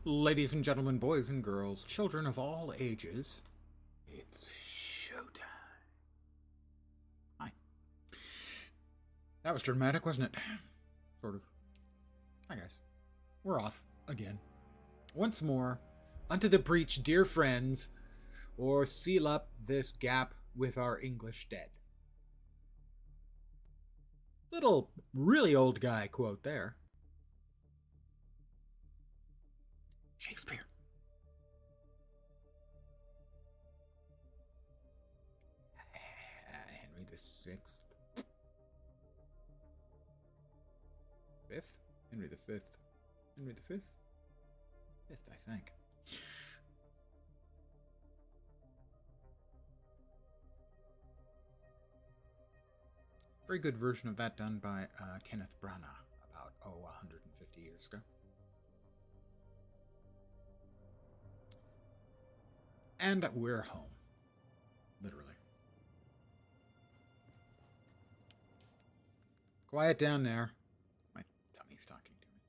Ladies and gentlemen, boys and girls, children of all ages, it's showtime. Hi. That was dramatic, wasn't it? Sort of. Hi, guys. We're off again. Once more, unto the breach, dear friends, or seal up this gap with our English dead. Little, really old guy quote there. Shakespeare. Henry the Sixth. Fifth? Henry the Fifth. Henry the Fifth? Fifth, I think. Very good version of that done by Kenneth Branagh about, 150 years ago. And we're home. Literally. Quiet down there. My tummy's talking to me.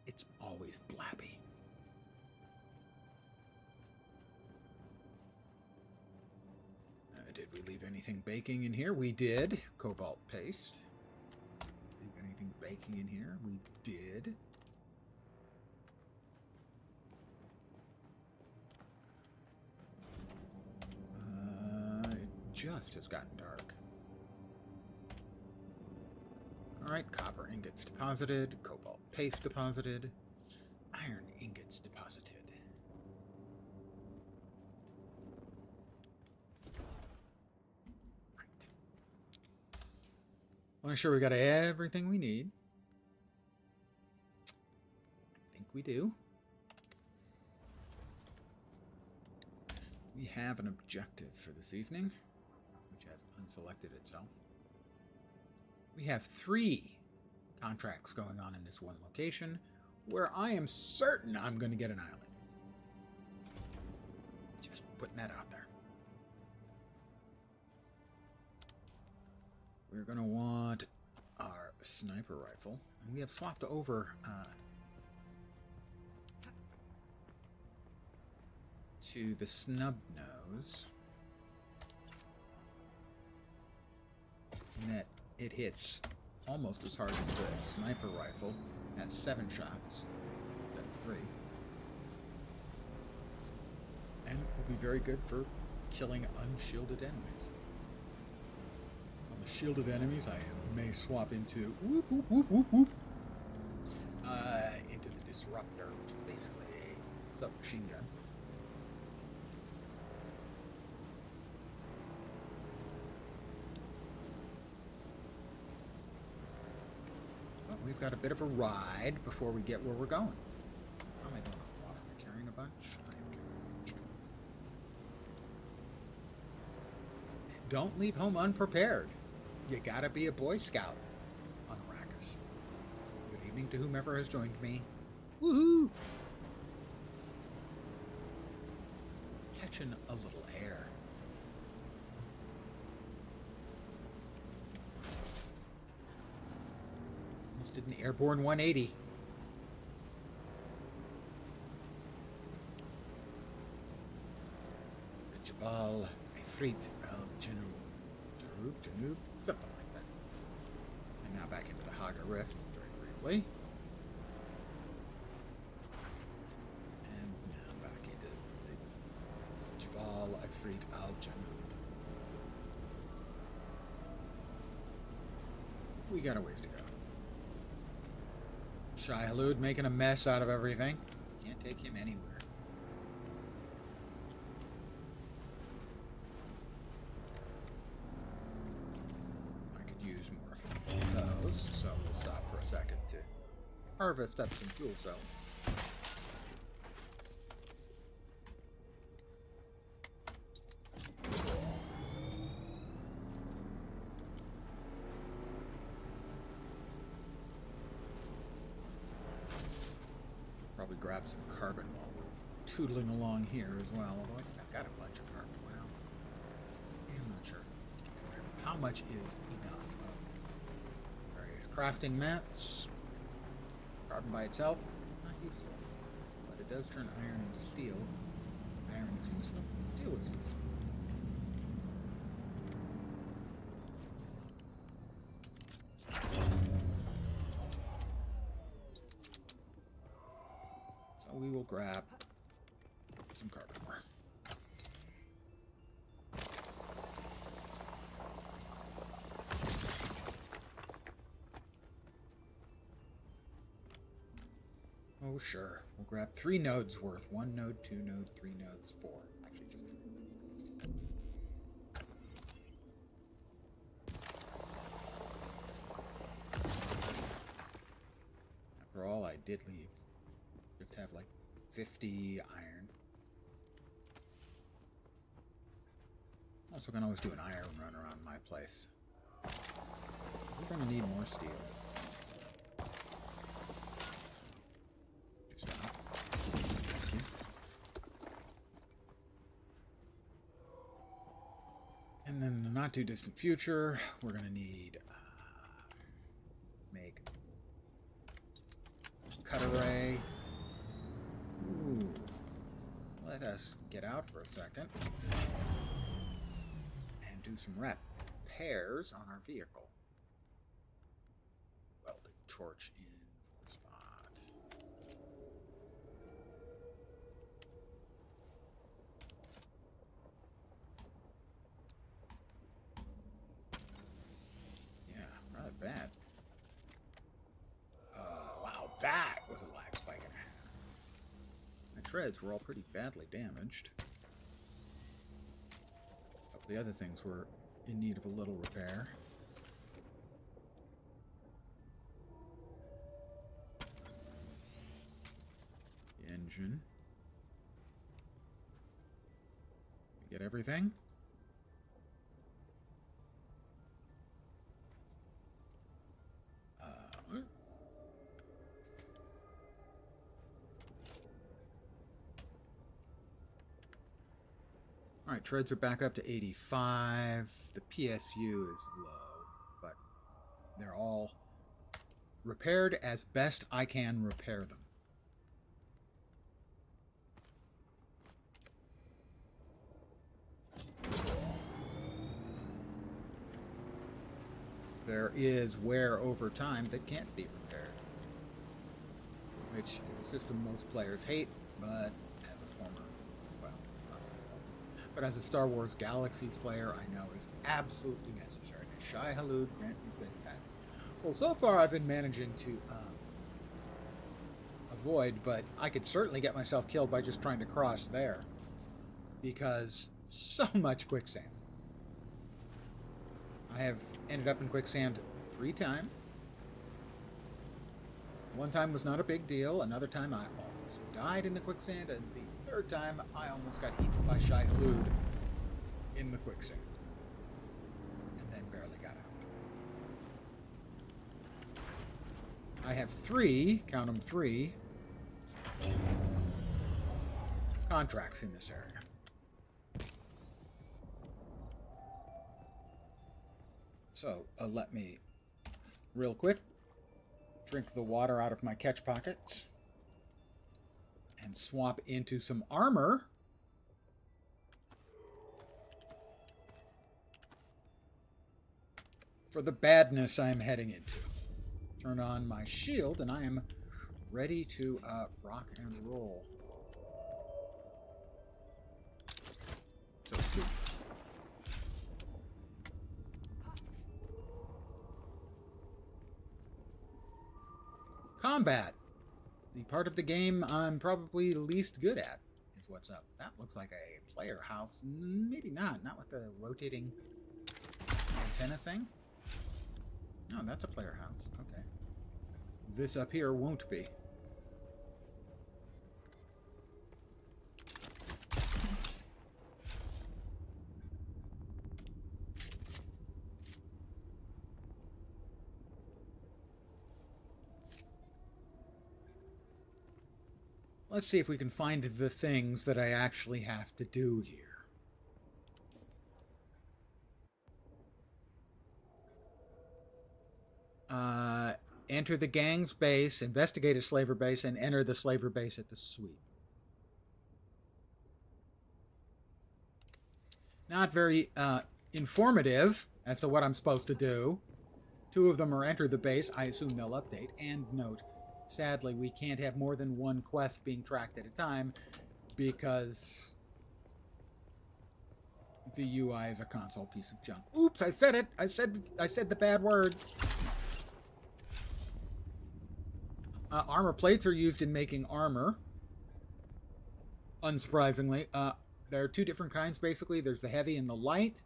It's always blabby. Did we leave anything baking in here? We did. Cobalt paste. Leave anything baking in here? We did. Just has gotten dark. Alright, copper ingots deposited, cobalt paste deposited, iron ingots deposited. Right. Want to make sure we got everything we need. I think we do. We have an objective for this evening, which has unselected itself. We have 3 contracts going on in this one location, where I am certain I'm going to get an island. Just putting that out there. We're going to want our sniper rifle, and we have swapped over to the snub nose. And that it hits almost as hard as the sniper rifle. It has 7 shots instead of 3. And it will be very good for killing unshielded enemies. On the shielded enemies, I may swap into into the disruptor, which is basically a submachine gun. We've got a bit of a ride before we get where we're going. How am I doing with water? Am I carrying a bunch? I am carrying a bunch. Don't leave home unprepared. You gotta be a Boy Scout on Arrakis. Good evening to whomever has joined me. Woohoo! Catching a little air. Did an airborne 180. The Jabal Ifrit al Janub, something like that. And now back into the Haga Rift very briefly. And now back into the Jabal Ifrit al Janub. We got a ways to go. Shai Halud making a mess out of everything. Can't take him anywhere. I could use more of those, so we'll stop for a second to harvest up some fuel cells. Probably grab some carbon while we're tootling along here as well. Although I think I've got a bunch of carbon. Well, I'm not sure how much is enough of various crafting mats. Carbon by itself, not useful. does turn iron into steel. Iron is useful. Steel is useful. So we will grab some carbon ore. Oh, sure. We'll grab 3 nodes worth. 1 node, 2 node, 3 nodes, 4. Actually, just 3. After all, I did leave. Just have like 50 iron. Also can always do an iron run around my place. We're gonna need more steel. And then in the not too distant future, we're gonna need make cut array. Ooh. Let us get out for a second and do some repairs on our vehicle. Welding torch in spot. Yeah, rather bad. Wow, that was a lag spike and a half. My treads were all pretty badly damaged. But the other things were in need of a little repair. The engine. We get everything? Alright, treads are back up to 85. The PSU is low, but they're all repaired as best I can repair them. There is wear over time that can't be repaired, which is a system most players hate, but as a former, well, not so former, but as a Star Wars Galaxies player, I know is absolutely necessary. Shai Halud, grant me safe path. Well, so far I've been managing to avoid, but I could certainly get myself killed by just trying to cross there, because so much quicksand. I have ended up in quicksand 3 times. One time was not a big deal. Another time I almost died in the quicksand. And the 3rd time I almost got eaten by Shai Halud in the quicksand. And then barely got out. I have 3, count them 3, contracts in this area. So, let me, real quick, drink the water out of my catch pockets and swap into some armor. For the badness I'm heading into. Turn on my shield and I am ready to rock and roll. So, combat. The part of the game I'm probably least good at is what's up. That looks like a player house. Maybe not. Not with the rotating antenna thing. No, that's a player house. Okay. This up here won't be. Let's see if we can find the things that I actually have to do here. Enter the gang's base, investigate a slaver base, and enter the slaver base at the suite. Not very informative as to what I'm supposed to do. Two of them are enter the base. I assume they'll update. And note, sadly, we can't have more than one quest being tracked at a time because the UI is a console piece of junk. Oops, I said it. I said the bad word. Armor plates are used in making armor. Unsurprisingly, there are two different kinds, basically. There's the heavy and the light.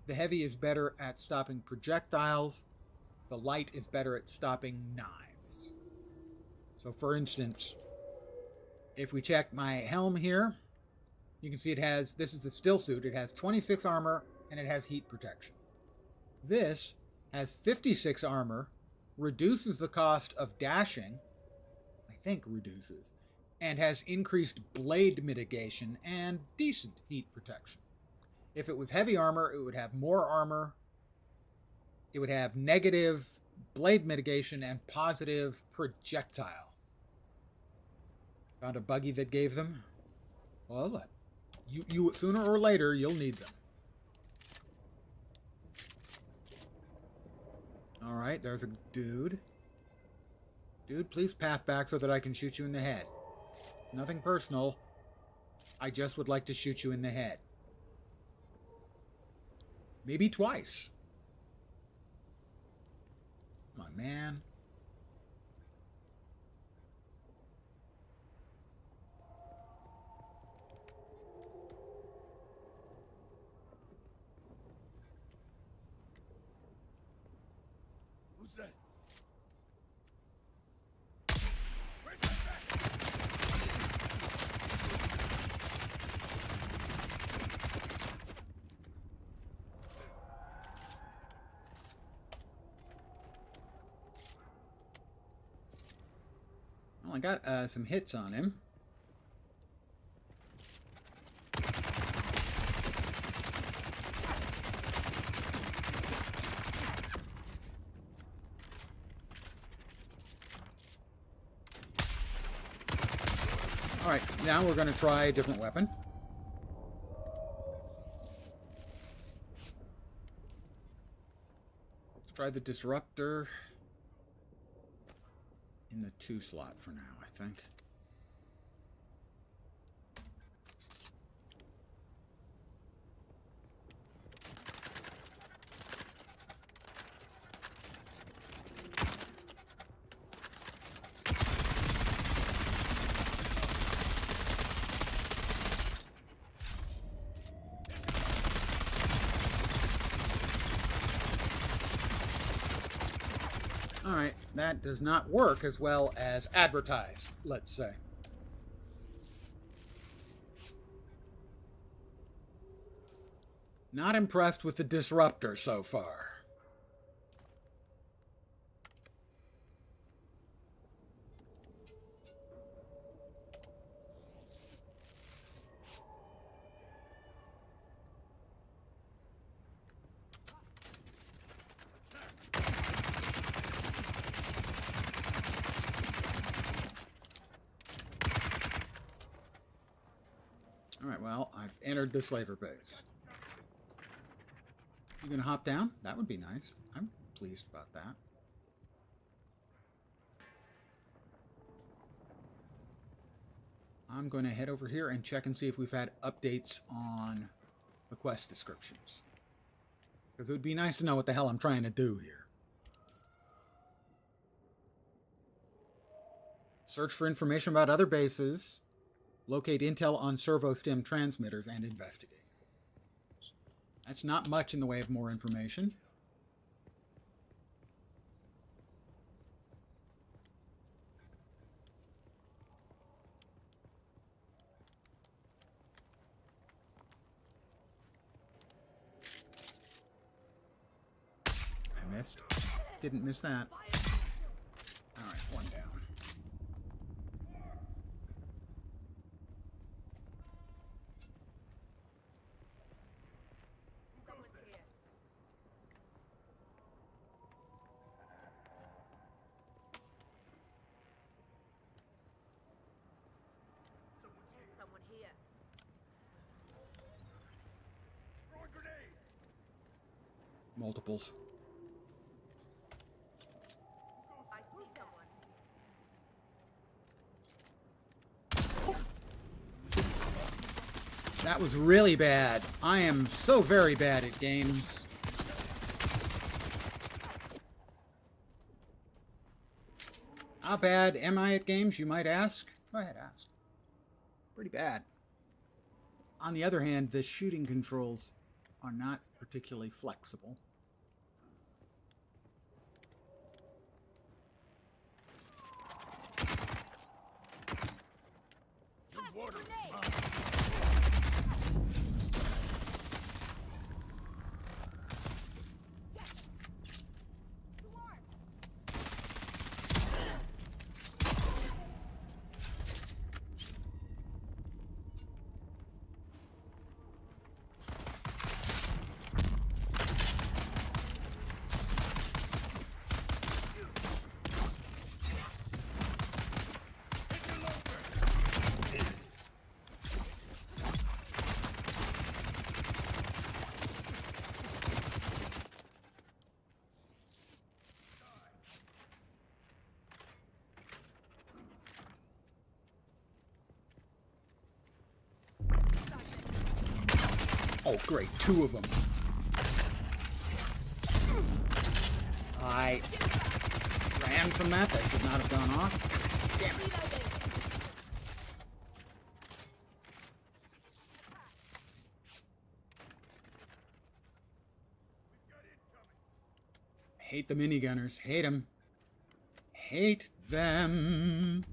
The heavy is better at stopping projectiles. The light is better at stopping knives. So, for instance, if we check my helm here, you can see it has, this is the still suit, it has 26 armor, and it has heat protection. This has 56 armor, reduces the cost of dashing, I think reduces, and has increased blade mitigation and decent heat protection. If it was heavy armor, it would have more armor. It would have negative blade mitigation and positive projectile. Found a buggy that gave them? Well, you sooner or later, you'll need them. Alright, there's a dude. Dude, please path back so that I can shoot you in the head. Nothing personal. I just would like to shoot you in the head. Maybe twice. Come on, man. Who's that? Well, I got some hits on him. Alright, now we're going to try a different weapon. Let's try the disruptor in the 2 slot for now, I think. Alright, that does not work as well as advertised, let's say. Not impressed with the disruptor so far. Alright, well, I've entered the slaver base. You gonna hop down? That would be nice. I'm pleased about that. I'm going to head over here and check and see if we've had updates on the quest descriptions. Because it would be nice to know what the hell I'm trying to do here. Search for information about other bases. Locate intel on servo stem transmitters and investigate. That's not much in the way of more information. I missed. Didn't miss that. Alright, one down. multiples. I see someone. That was really bad. I am so very bad at games. How bad am I at games, you might ask? Go ahead, ask. Pretty bad. On the other hand, the shooting controls are not particularly flexible. Oh, great. 2 of them. I ran from that. That should not have gone off. Damn it. Hate the minigunners. Hate them. Hate them.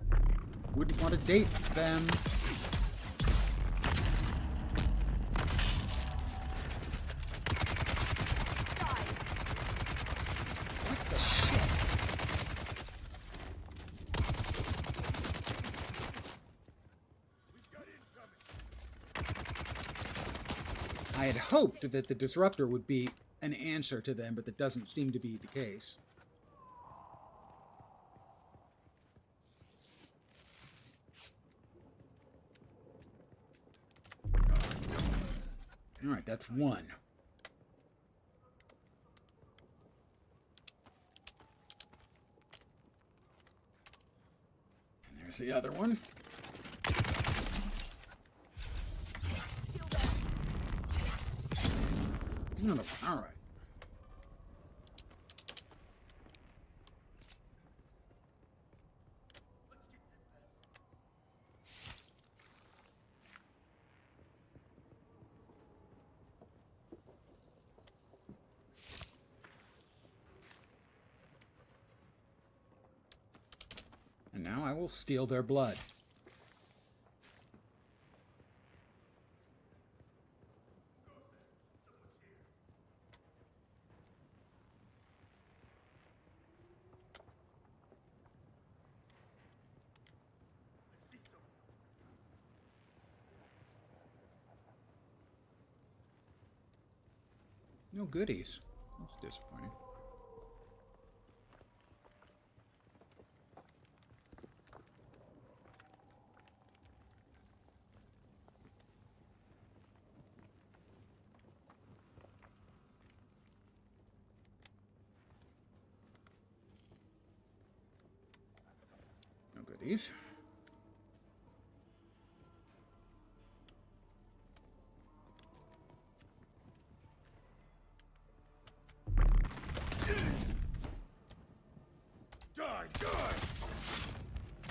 Wouldn't want to date them. I had hoped that the disruptor would be an answer to them, but that doesn't seem to be the case. All right, that's 1. And there's the other one. All right. And now I will steal their blood. No goodies. That's disappointing. No goodies.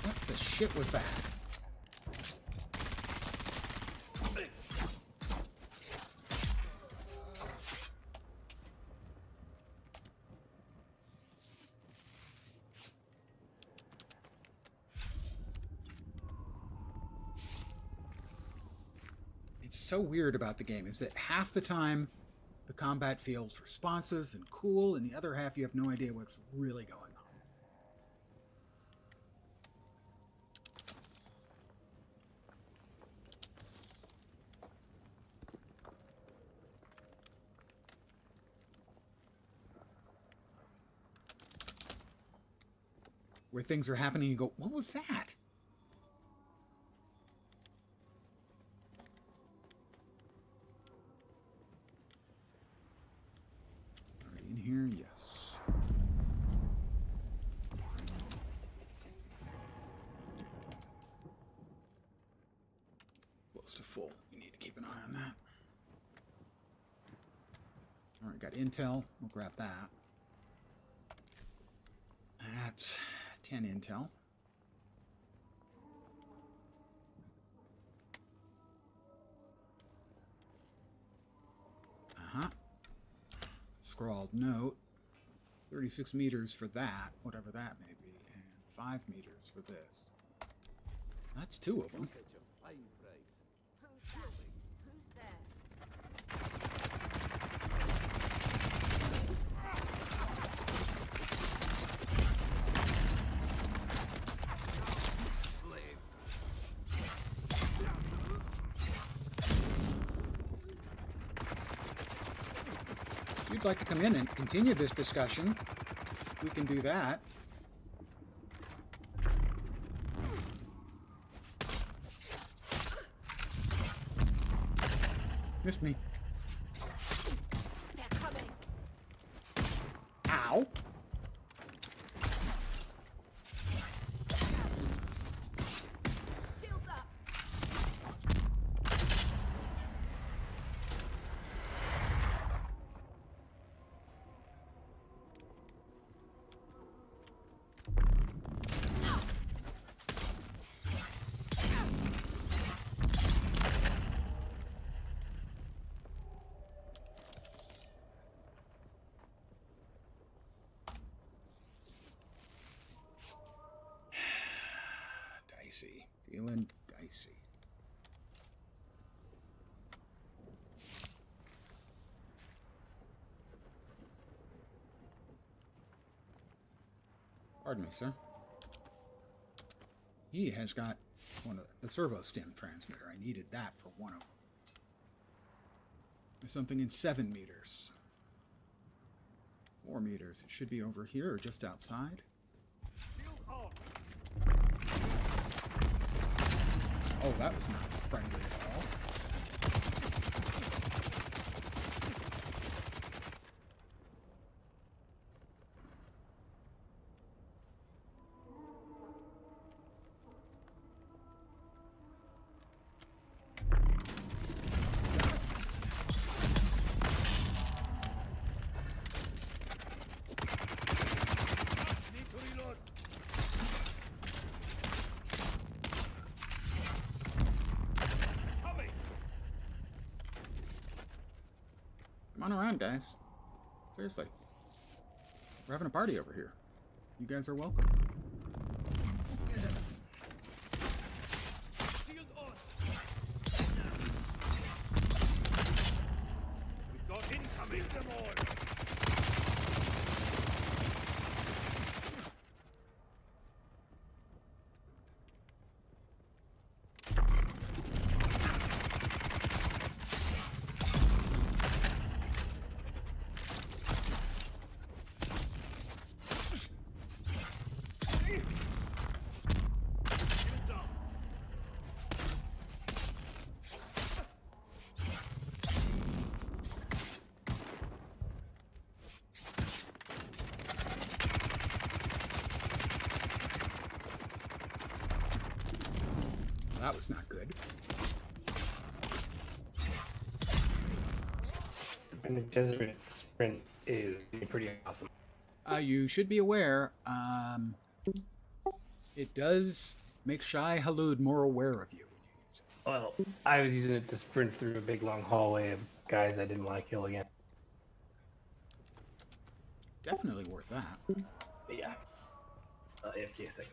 What the shit was that? It's so weird about the game is that half the time the combat feels responsive and cool, and the other half you have no idea what's really going on. Where things are happening, you go, what was that? to full. You need to keep an eye on that. All right, got intel. We'll grab that. That's 10 intel. Scrawled note. 36 meters for that, whatever that may be, and 5 meters for this. That's 2 of them. Who's that? Who's there? If you'd like to come in and continue this discussion, we can do that. Missed me. They're coming. Ow. Shields up. Dicey. Feeling dicey. Pardon me, sir. He has got one of the servo stem transmitter. I needed that for one of them. There's something in 7 meters. 4 meters. It should be over here or just outside. Oh, that was not friendly at all. Come on around, guys. Seriously. We're having a party over here. You guys are welcome. Shield on. We've got incoming. Them all. Shields up. That was not good. And the Jesuit sprint is pretty awesome. You should be aware, it does make Shai Halud more aware of you when you use it. Well, I was using it to sprint through a big long hallway of guys I didn't want to kill again. Definitely worth that. But yeah. AFK a second.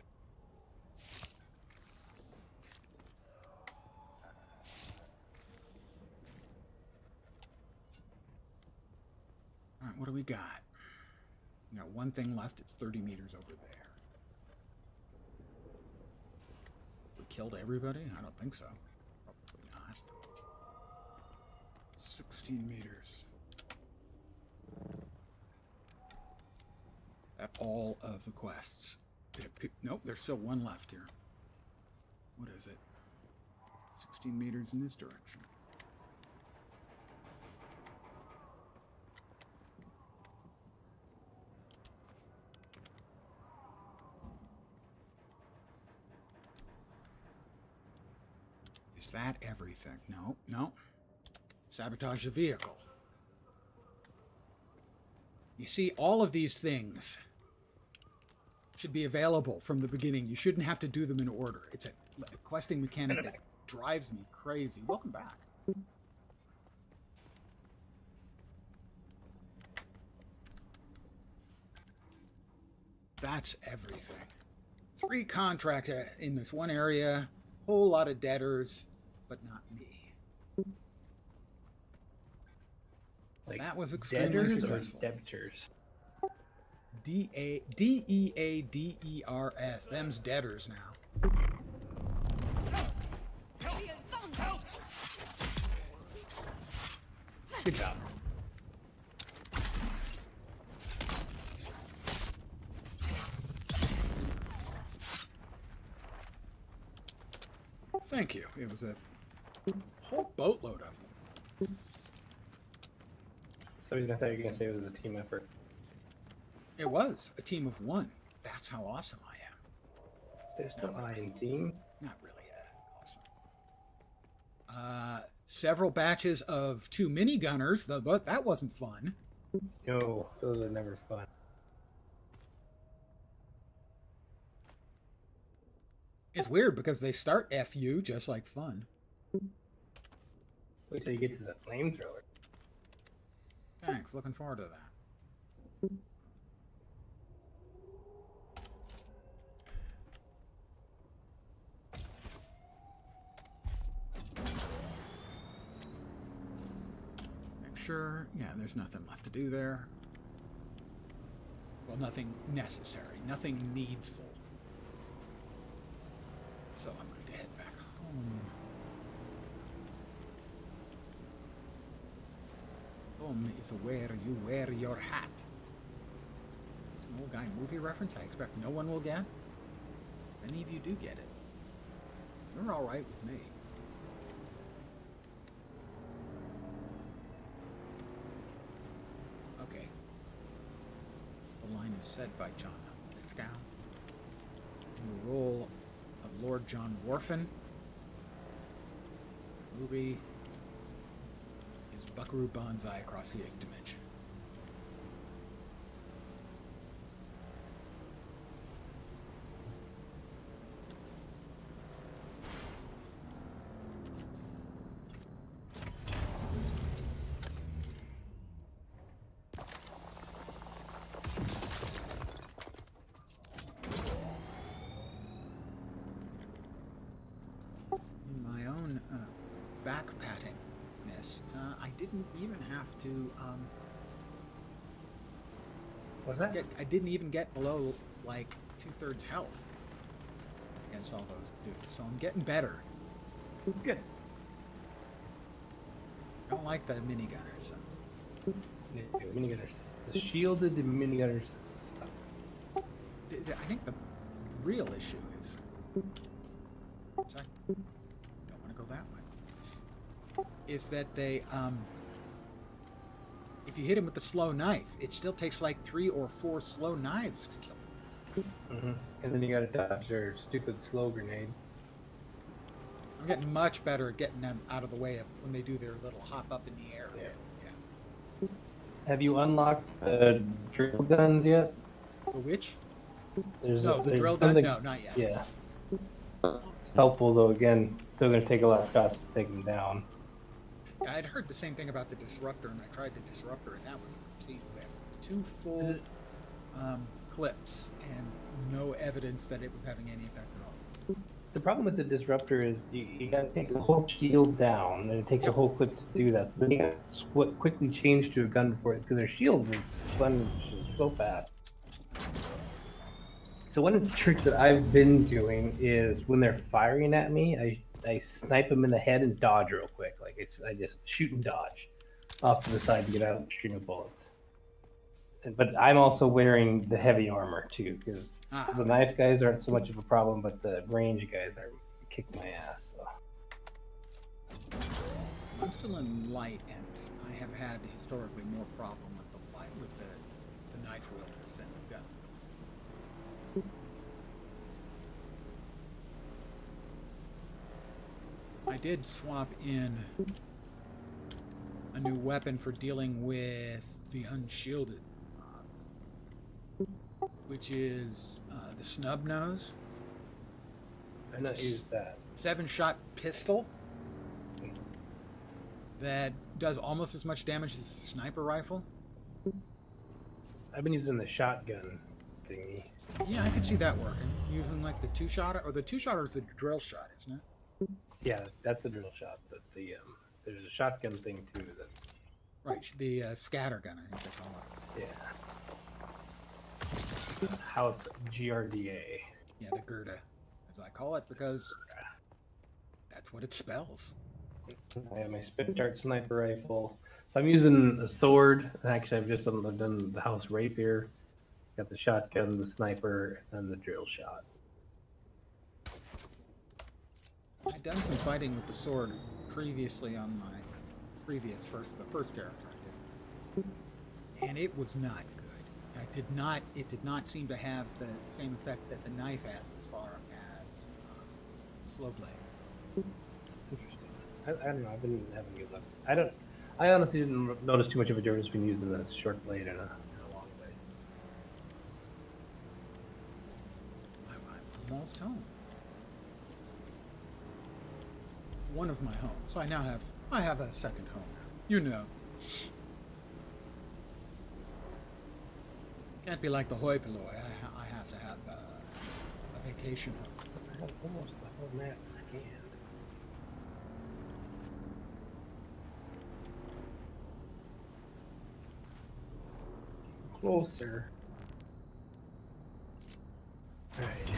All right, what do we got? We got one thing left. It's 30 meters over there. We killed everybody? I don't think so. Probably not. 16 meters. At all of the quests. Nope, there's still one left here. What is it? 16 meters in this direction. Is Is that everything? No, no. Sabotage the vehicle. You see, all of these things should be available from the beginning. You shouldn't have to do them in order. It's a questing mechanic that drives me crazy. Welcome back. That's everything. 3 contracts in this one area, whole lot of debtors, but not me. Like that was extremely debtors successful. or debtors? Deaders. Them's debtors now. Good job. Thank you. It was a whole boatload of them. For some reason I thought you were going to say it was a team effort. It was a team of 1. That's how awesome I am. There's no I in team. Not really awesome. Several batches of 2 minigunners, though that wasn't fun. No, those are never fun. It's weird because they start FU just like fun. Wait till you get to the flamethrower. Thanks, looking forward to that. Sure, yeah, there's nothing left to do there. Well, nothing necessary, nothing needful. So I'm going to head back home. Home is where you wear your hat. It's an old guy movie reference I expect no one will get. If any of you do get it, you're all right with me. Line is said by John Lithgow in the role of Lord John Worfen. The movie is Buckaroo Banzai Across the 8th Dimension. I didn't even have to What's that? I didn't even get below like 2/3 health against all those dudes, so I'm getting better. Good. Don't like the minigunners. Yeah, minigunners. The shielded minigunners. I think the real issue is. Sorry, don't want to go that way. Is that they, if you hit him with the slow knife, it still takes like 3 or 4 slow knives to kill him. Mm-hmm. And then you gotta dodge their stupid slow grenade. I'm getting much better at getting them out of the way of when they do their little hop up in the air. Yeah. Yeah. Have you unlocked drill guns yet? The which? There's the drill gun? No, not yet. Yeah. Helpful though. Again, still gonna take a lot of shots to take them down. Yeah, I'd heard the same thing about the disruptor, and I tried the disruptor, and that was a complete whiff. 2 full clips, and no evidence that it was having any effect at all. The problem with the disruptor is you gotta take the whole shield down, and it takes a whole clip to do that. So then you gotta quickly change to a gun before it, because their shield runs so fast. So one trick that I've been doing is when they're firing at me, I snipe them in the head and dodge real quick. Like I just shoot and dodge off to the side to get out of the stream of bullets. But I'm also wearing the heavy armor too, because the knife guys aren't so much of a problem, but the range guys are kick my ass. So. I'm still in light, and I have had historically more problem with the light with the knife wielders than the gun. I did swap in a new weapon for dealing with the unshielded mobs, which is the snub nose. I've not used that. 7-shot pistol that does almost as much damage as a sniper rifle. I've been using the shotgun thingy. Yeah, I could see that working. Using like the 2-shot, or the 2-shot is the drill shot, isn't it? Yeah, that's a drill shot. But there's a shotgun thing too. That's Right, the scatter gun, I think they call it. yeah. House GRDA. Yeah, the Gerda, as I call it, because that's what it spells. I have my spit dart sniper rifle. So I'm using a sword. Actually, I've just done the house rapier. Got the shotgun, the sniper, and the drill shot. I'd done some fighting with the sword previously on my the first character I did, and it was not good. It did not seem to have the same effect that the knife has as far as slow blade. Interesting. I don't know. I've been having good luck. I honestly didn't notice too much of a difference between using the short blade and a long blade. I'm almost home. One of my homes. So I have a second home now. You know. Can't be like the hoi polloi. I have to have a vacation home. I have almost the whole map scanned. Closer. Alright.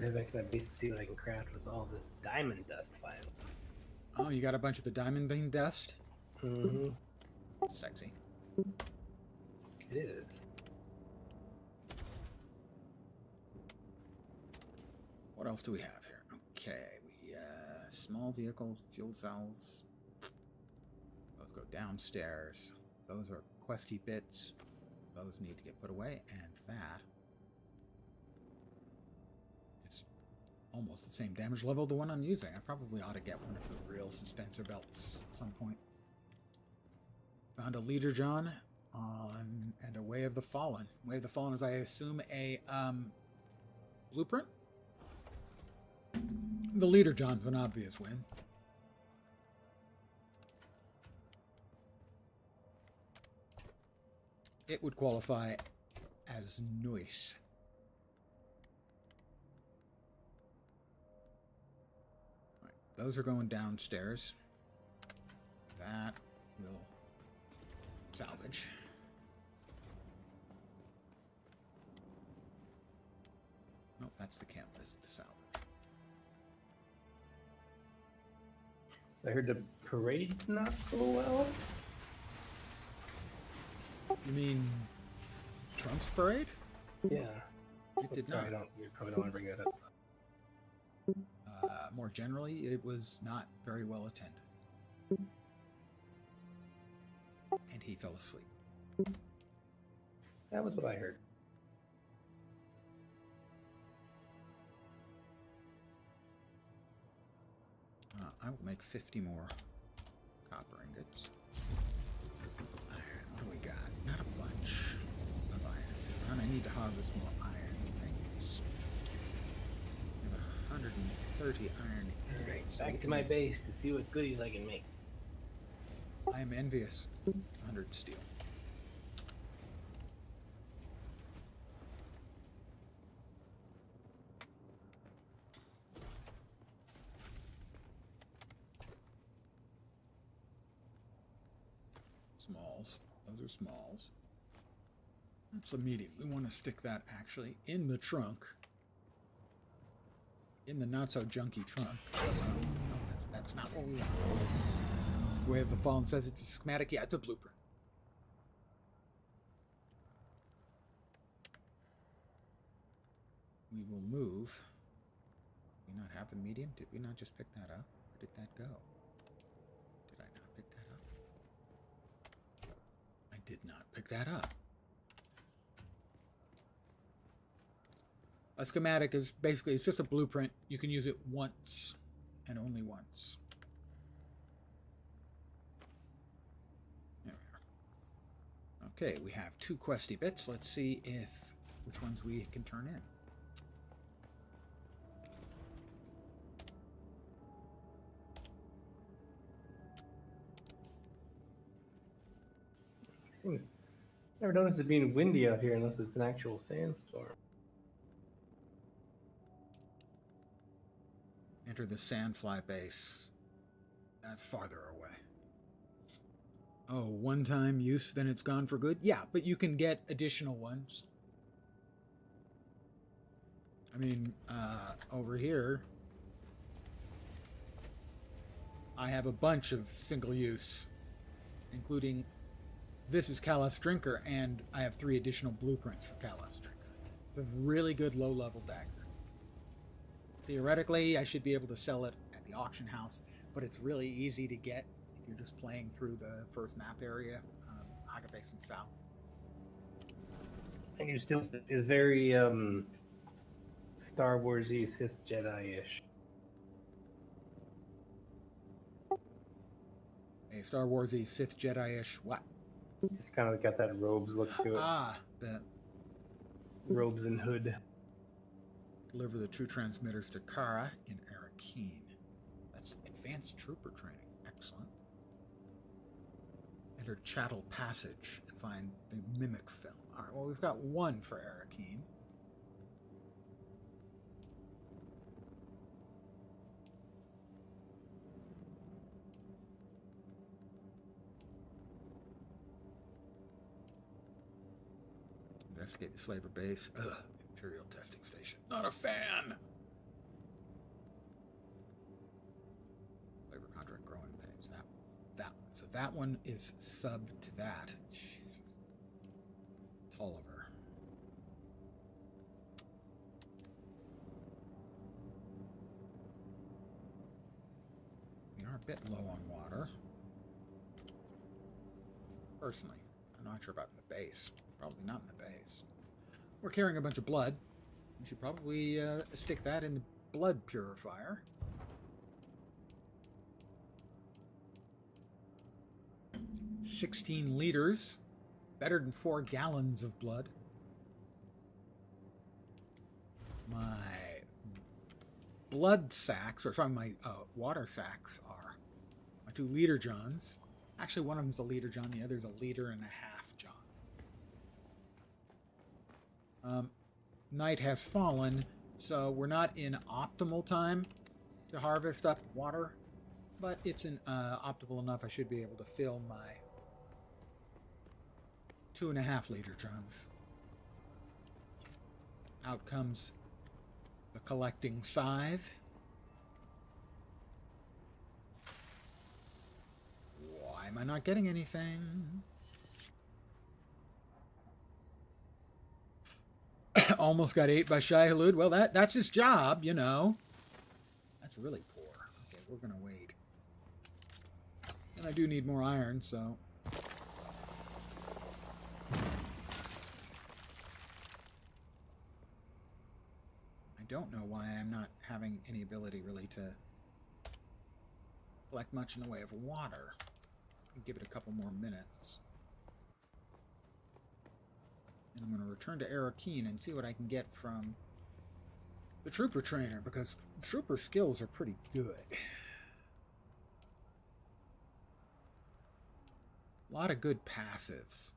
Head back to that base to see what I can craft with all this diamond dust finally. Oh, you got a bunch of the diamond bean dust? Mm-hmm. Sexy. It is. What else do we have here? Okay, small vehicle, fuel cells. Those go downstairs. Those are questy bits. Those need to get put away, and that. It's almost the same damage level the one I'm using. I probably ought to get one of the real suspensor belts at some point. Found a Leader John and a Way of the Fallen. Way of the Fallen is, I assume, a blueprint? The Leader John's an obvious win. It would qualify as nice. Right, those are going downstairs. That will salvage. Nope, that's the canvas to salvage. I heard the parade did not go well. You mean Trump's parade? Yeah. It did Sorry, not. you probably don't want to bring that up. More generally, it was not very well attended. And he fell asleep. That was what I heard. I will make 50 more copper ingots. Iron, what do we got? Not a bunch of iron. I need to harvest more iron things. I have 130 iron ingots. Back to my base to see what goodies I can make. I am envious. 100 steel. Smalls. Those are smalls. That's a medium. We want to stick that actually in the trunk. In the not so junky trunk. No, that's not what we want. Way of the Fallen says it's a schematic. Yeah, it's a blueprint. We will move. Do we not have the medium? Did we not just pick that up? Where did that go? Did I not pick that up? I did not pick that up. A schematic is basically, it's just a blueprint. You can use it once and only once. Okay, we have 2 questy bits. Let's see which ones we can turn in. Things never noticed it being windy out here unless it's an actual sandstorm. Enter the Sandfly base. That's farther away. Oh, one-time use, then it's gone for good? Yeah, but you can get additional ones. I mean, over here, I have a bunch of single-use, including this is Caleth's Drinker, and I have 3 additional blueprints for Caleth's Drinker. It's a really good low-level dagger. Theoretically, I should be able to sell it at the auction house, but it's really easy to get if you're just playing through the first map area, Haga Basin South. And you still is very Star Warsy Sith Jedi-ish. A Star Warsy Sith Jedi-ish what? Just kind of got that robes look to it. The Robes and hood. deliver the true transmitters to Kara in Arakeen. That's advanced trooper training. Excellent. Enter Chattel Passage and find the Mimic film. All right, well, we've got 1 for Arakeen. Investigate the slaver base. Ugh, Imperial testing station. Not a fan! Labor contract growing pains. That one. So that one is subbed to that. Jesus. Tolliver. We are a bit low on water. Personally. I'm not sure about in the base. Probably not in the base. We're carrying a bunch of blood. We should probably stick that in the blood purifier. $16 liters. Better than 4 gallons of blood. My blood sacks, or sorry, my water sacks are my 2 liter johns. Actually, one of them's a liter john, the other's a liter and a half john. Night has fallen, so we're not in optimal time to harvest up water, but it's optimal enough I should be able to fill my 2.5 liter drums. Out comes the collecting scythe. Why am I not getting anything? Almost got ate by Shai Halud. Well, that's his job, you know. That's really poor. Okay, we're gonna wait. And I do need more iron, so. I don't know why I'm not having any ability really to collect much in the way of water. I'll give it a couple more minutes. And I'm going to return to Arakeen and see what I can get from the trooper trainer, because trooper skills are pretty good. A lot of good passives.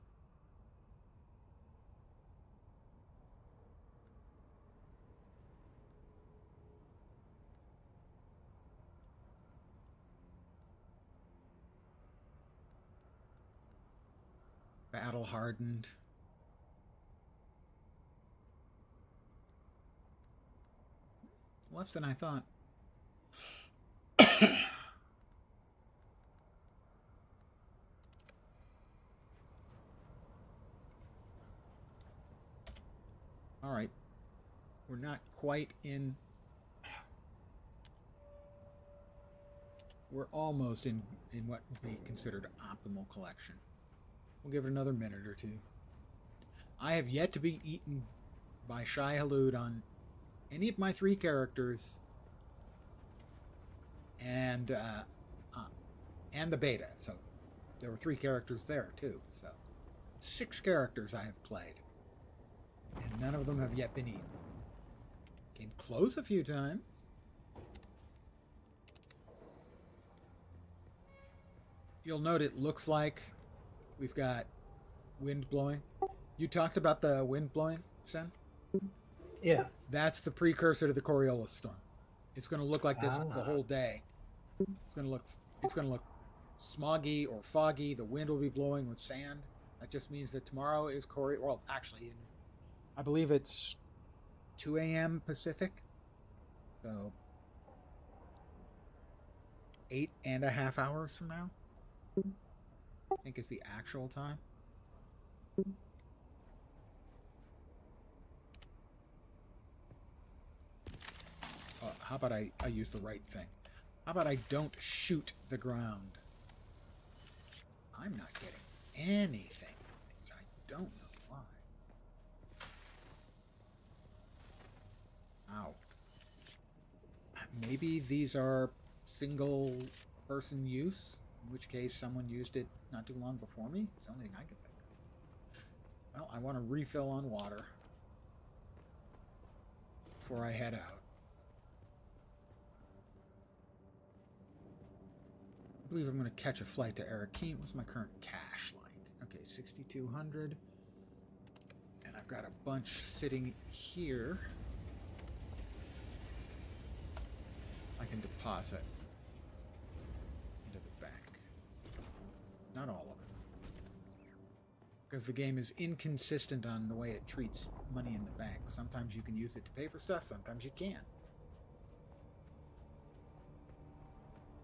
Battle hardened. Less than I thought. All right. We're not quite in. We're almost in what would be considered optimal collection. We'll give it another minute or 2. I have yet to be eaten by Shai Halud on any of my 3 characters and the beta. So there were 3 characters there too. So 6 characters I have played, and none of them have yet been eaten. Came close a few times. You'll note it looks like we've got wind blowing. You talked about the wind blowing, Sen? Yeah. That's the precursor to the Coriolis storm. It's going to look like this the Ah. whole day. It's going to look smoggy or foggy. The wind will be blowing with sand. That just means that tomorrow is well, actually, I believe it's 2 a.m. Pacific. So 8.5 hours from now, I think is the actual time. How about I use the right thing? How about I don't shoot the ground? I'm not getting anything from these. I don't know why. Ow. Maybe these are single person use, in which case someone used it not too long before me. It's the only thing I can think of. Well, I want to refill on water before I head out. I believe I'm going to catch a flight to Arakim. What's my current cash like? Okay, 6,200. And I've got a bunch sitting here. I can deposit into the bank. Not all of it. Because the game is inconsistent on the way it treats money in the bank. Sometimes you can use it to pay for stuff, sometimes you can't.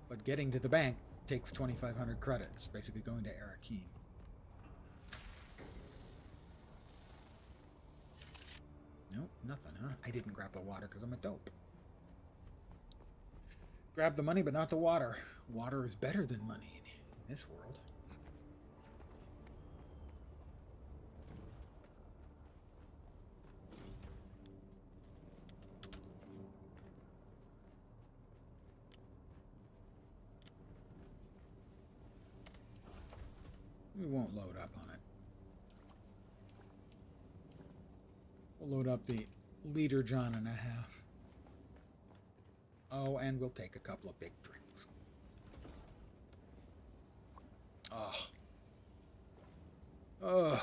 But getting to the bank takes 2,500 credits, basically going to Arakim. Nope, nothing, huh? I didn't grab the water because I'm a dope. Grab the money, but not the water. Water is better than money in this world. We won't load up on it. We'll load up the liter John and a half. Oh, and we'll take a couple of big drinks. Ugh.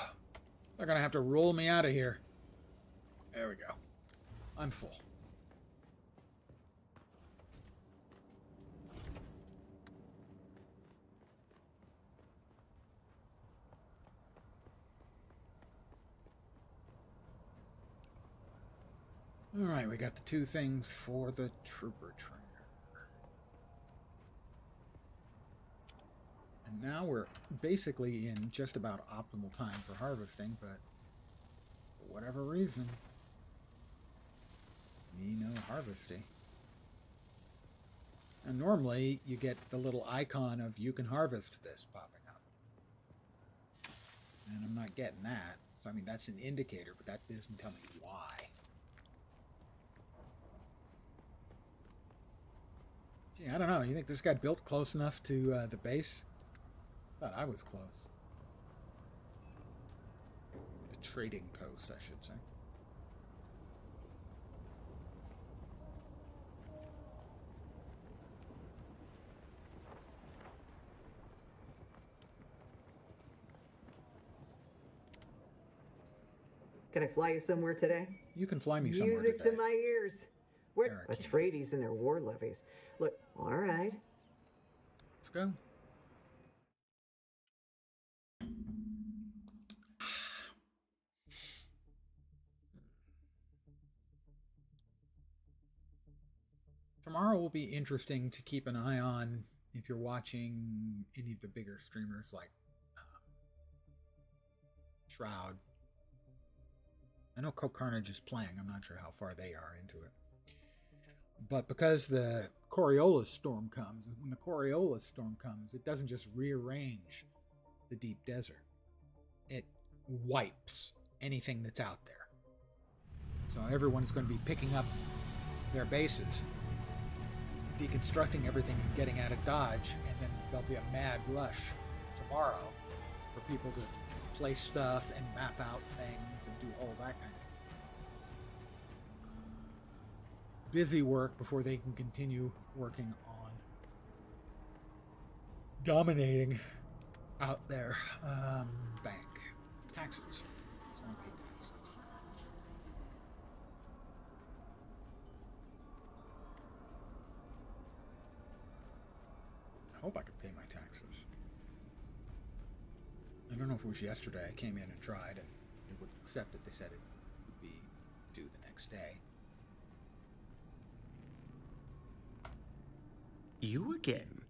They're gonna have to roll me out of here. There we go. I'm full. Alright, we got the 2 things for the trooper trainer. And now we're basically in just about optimal time for harvesting, but for whatever reason, me no harvesting. And normally you get the little icon of you can harvest this popping up. And I'm not getting that. So I mean that's an indicator, but that doesn't tell me why. Gee, I don't know. You think this guy built close enough to the base? Thought I was close. The trading post, I should say. Can I fly you somewhere today? You can fly me somewhere Music today. to my ears. We're Eric. Atreides and their war levies. Look, all right. Let's go. Tomorrow will be interesting to keep an eye on if you're watching any of the bigger streamers like Shroud. I know Coke Carnage is playing. I'm not sure how far they are into it. But because the Coriolis storm comes, when the Coriolis storm comes, it doesn't just rearrange the deep desert. It wipes anything that's out there. So everyone's going to be picking up their bases, deconstructing everything and getting out of Dodge, and then there'll be a mad rush tomorrow for people to place stuff and map out things and do all that kind of busy work before they can continue working on dominating out there. Bank. Taxes. Just want to pay taxes. I hope I could pay my taxes. I don't know if it was yesterday I came in and tried and it would accept it. They said it would be due the next day. You again?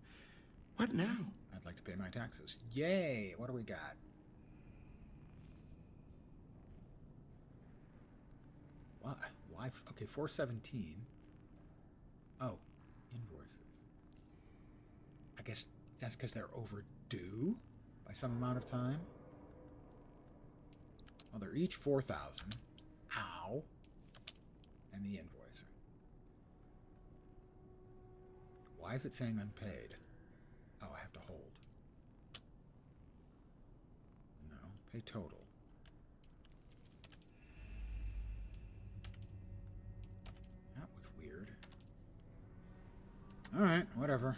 What now? I'd like to pay my taxes. Yay! What do we got? What? Why? Okay, 417. Oh, invoices. I guess that's because they're overdue by some amount of time. Well, they're each 4,000. Ow. And the invoicing. Why is it saying unpaid? Oh, I have to hold. No, pay total. That was weird. Alright, whatever.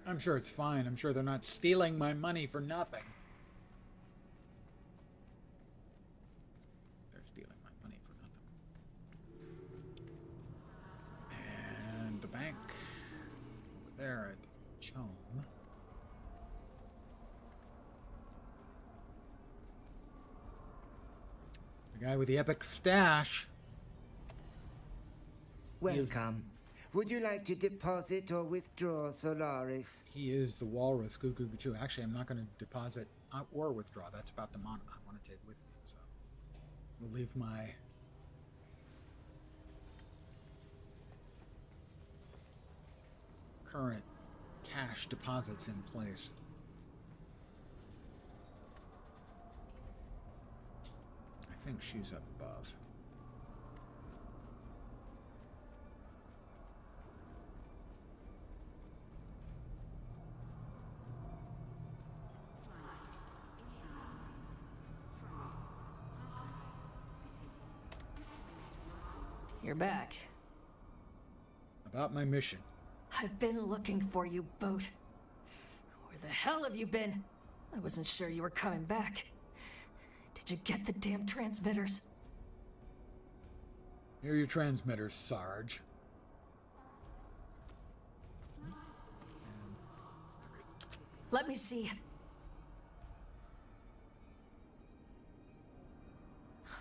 I'm sure it's fine. I'm sure they're not stealing my money for nothing. They're stealing my money for nothing. And the bank over there at Chome. The guy with the epic stash. Welcome. Would you like to deposit or withdraw Solaris? He is the walrus. Goo goo goo choo. Actually, I'm not going to deposit or withdraw. That's about the amount I want to take with me. So we'll leave my current cash deposits in place. I think she's up above. You're back. About my mission. I've been looking for you, Boat. Where the hell have you been? I wasn't sure you were coming back. Did you get the damn transmitters? Here are your transmitters, Sarge. Let me see.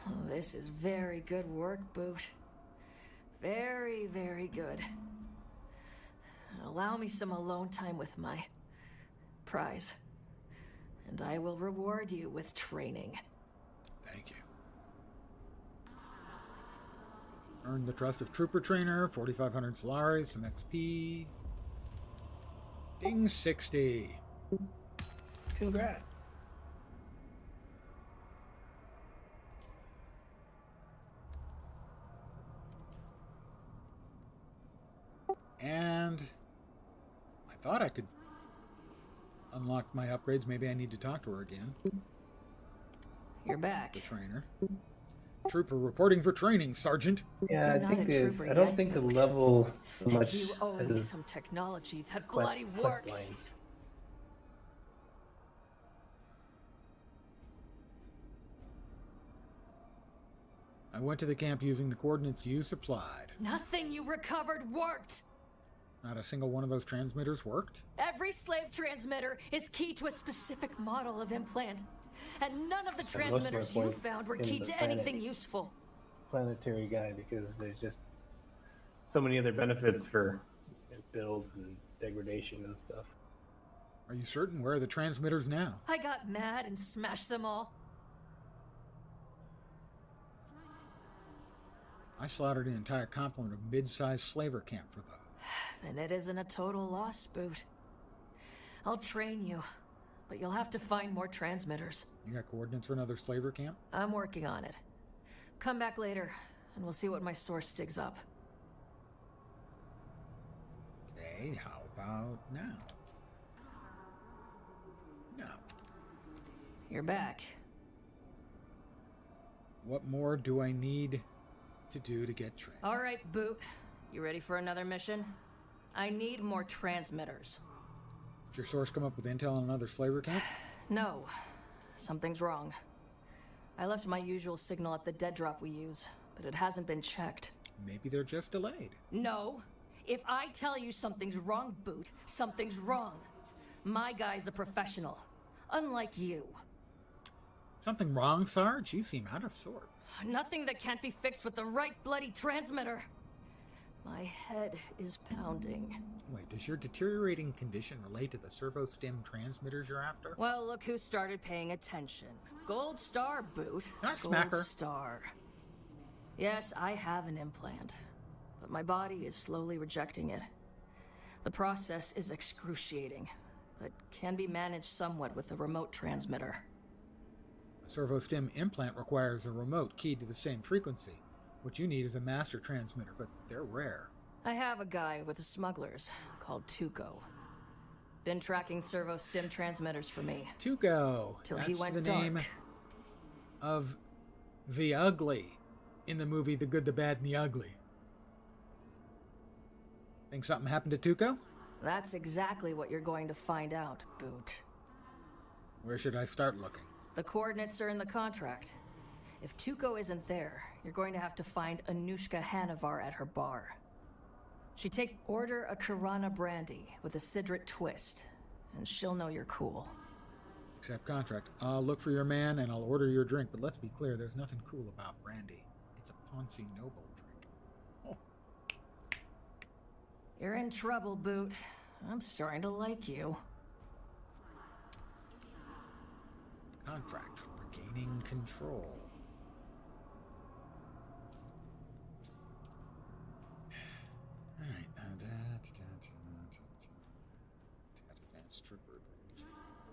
Oh, this is very good work, Boot. Very, very good. Allow me some alone time with my prize, and I will reward you with training. Thank you. Earn the trust of Trooper Trainer, 4,500 Solaris, some XP. Ding 60. Congrats. And I thought I could unlock my upgrades. Maybe I need to talk to her again. You're back. The trainer. Trooper reporting for training, Sergeant. Yeah, You're I not think a trooper I don't yet, think the Boot. level so much You owe me as some technology that quest- bloody quest works. lines. I went to the camp using the coordinates you supplied. Nothing you recovered worked. Not a single one of those transmitters worked. Every slave transmitter is key to a specific model of implant, and none of the Spent most of my transmitters you points found were in key the to planet. anything useful. Planetary guy, because there's just so many other benefits for build and degradation and stuff. Are you certain? Where are the transmitters now? I got mad and smashed them all. I slaughtered an entire complement of mid-sized slaver camp for those. Then it isn't a total loss, Boot. I'll train you, but you'll have to find more transmitters. You got coordinates for another slaver camp? I'm working on it. Come back later, and we'll see what my source digs up. Okay, how about now? No. you're back. What more do I need to do to get trained? All right, Boot. You ready for another mission? I need more transmitters. Did your source come up with intel on another slaver camp? No. Something's wrong. I left my usual signal at the dead drop we use, but it hasn't been checked. Maybe they're just delayed. No. If I tell you something's wrong, Boot, something's wrong. My guy's a professional. Unlike you. Something wrong, Sarge? You seem out of sorts. Nothing that can't be fixed with the right bloody transmitter. My head is pounding. Wait, does your deteriorating condition relate to the servo stem transmitters you're after? Well, look who started paying attention. Gold star, Boot. Can I smack her? Gold star. Yes, I have an implant, but my body is slowly rejecting it. The process is excruciating, but can be managed somewhat with a remote transmitter. A servo stem implant requires a remote keyed to the same frequency. What you need is a master transmitter, but they're rare. I have a guy with the smugglers called Tuco. Been tracking servo stim transmitters for me. Tuco. Till That's he went the dark. name of the ugly in the movie The Good, the Bad, and the Ugly. Think something happened to Tuco? That's exactly what you're going to find out, Boot. Where should I start looking? The coordinates are in the contract. If Tuco isn't there, you're going to have to find Anushka Hanovar at her bar. Order a Kirana brandy with a Sidrit twist, and she'll know you're cool. Accept contract. I'll look for your man and I'll order your drink, but let's be clear, there's nothing cool about brandy. It's a Ponzi Noble drink. Oh. You're in trouble, Boot. I'm starting to like you. Contract for regaining control. Alright. Advanced trooper.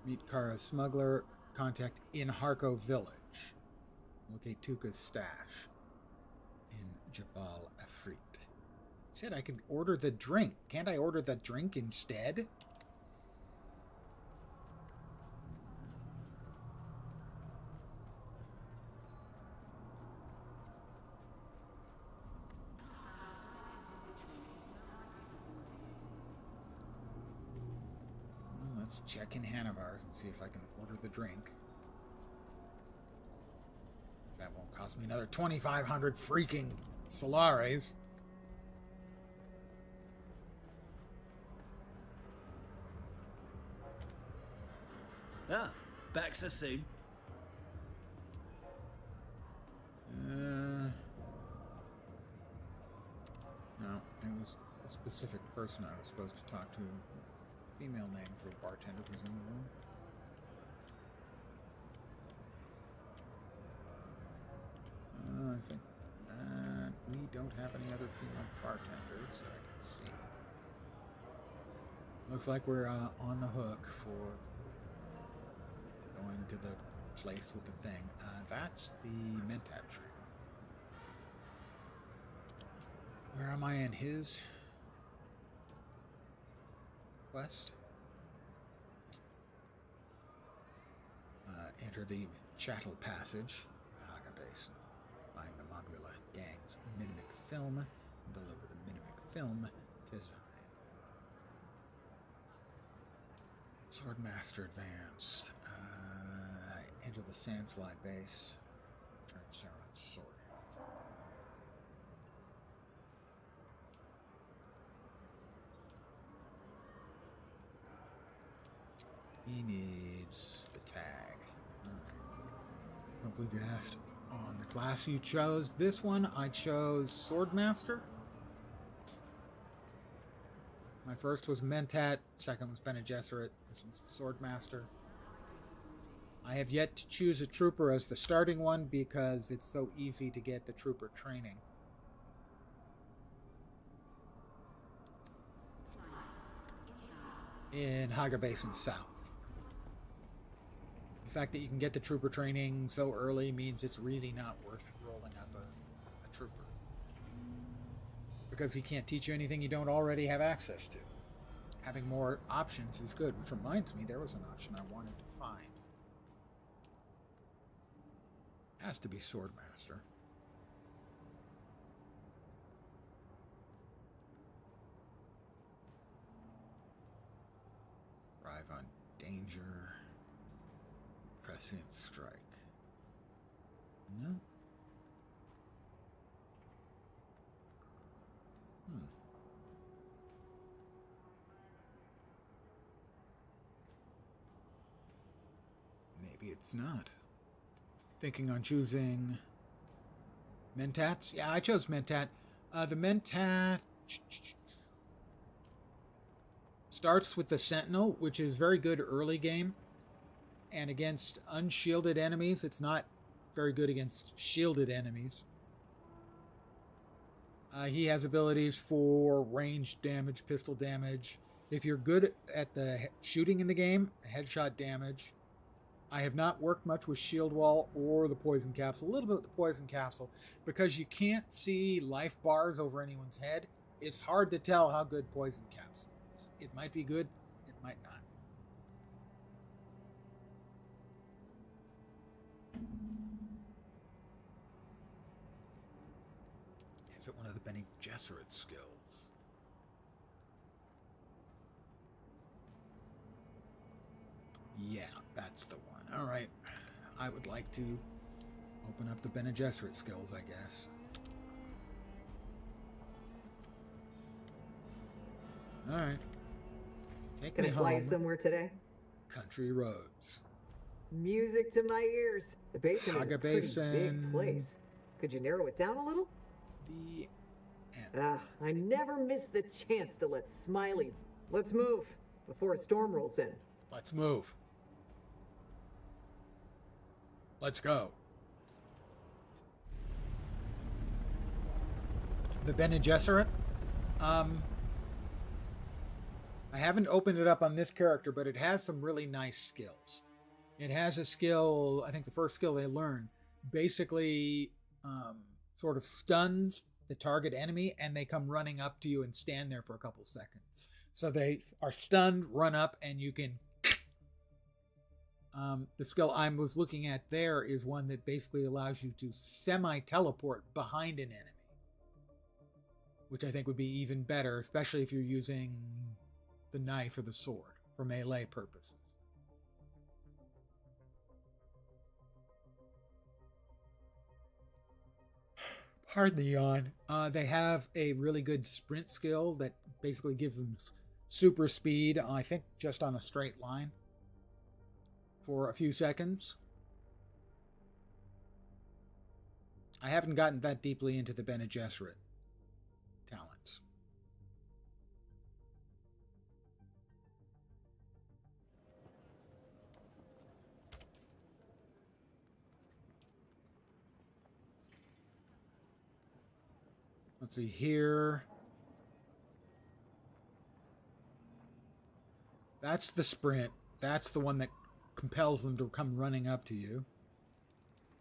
Meet Kara's smuggler. Contact in Harko village. Locate Tuka's stash in Jabal Afrit. Said I could order the drink. Can't I order the drink instead? Let's check in Hanovar's and see if I can order the drink. That won't cost me another 2,500 freaking Solares. Ah, back so soon. No, it was a specific person I was supposed to talk to. Female name for a bartender, presumably. I think we don't have any other female bartenders that I can see. Looks like we're on the hook for going to the place with the thing. That's the Mentat tree. Where am I in his quest? Enter the Chattel Passage, Haga Basin. Find the Mobula gang's Mimic film and deliver the Mimic film to Zion. Swordmaster advanced. Enter the Sandfly base. Turn Sauron's sword out. He needs the tag. Don't believe you asked on the class you chose. This one I chose Swordmaster. My first was Mentat, second was Bene Gesserit, this one's the Swordmaster. I have yet to choose a trooper as the starting one because it's so easy to get the trooper training. In Haga Basin South. The fact that you can get the trooper training so early means it's really not worth rolling up a trooper. Because he can't teach you anything you don't already have access to. Having more options is good, which reminds me there was an option I wanted to find. Has to be Swordmaster. Thrive on danger. Prescient strike. No. Maybe it's not. Thinking on choosing Mentats? Yeah, I chose Mentat. The Mentat starts with the Sentinel, which is very good early game. And against unshielded enemies, it's not very good against shielded enemies. He has abilities for ranged damage, pistol damage. If you're good at the shooting in the game, headshot damage. I have not worked much with Shield Wall or the Poison Capsule. A little bit with the Poison Capsule. Because you can't see life bars over anyone's head, it's hard to tell how good Poison Capsule is. It might be good, it might not. Is it one of the Bene Gesserit skills? Yeah, that's the one. Alright. I would like to open up the Bene Gesserit skills, I guess. Alright. Take me Can I fly you home. somewhere today? Country roads. Music to my ears. The basin is a Haga pretty Basin. big place. Could you narrow it down a little? The end. I never miss the chance to let Smiley. Let's move before a storm rolls in. Let's move. Let's go. The Bene Gesserit. I haven't opened it up on this character, but it has some really nice skills. It has a skill, I think the first skill they learn, basically sort of stuns the target enemy, and they come running up to you and stand there for a couple seconds. So they are stunned, run up, and you can... the skill I was looking at there is one that basically allows you to semi-teleport behind an enemy, which I think would be even better, especially if you're using the knife or the sword for melee purposes. Pardon the yawn. They have a really good sprint skill that basically gives them super speed, I think just on a straight line for a few seconds. I haven't gotten that deeply into the Bene Gesserit talents. Let's see here. That's the sprint. That's the one that compels them to come running up to you.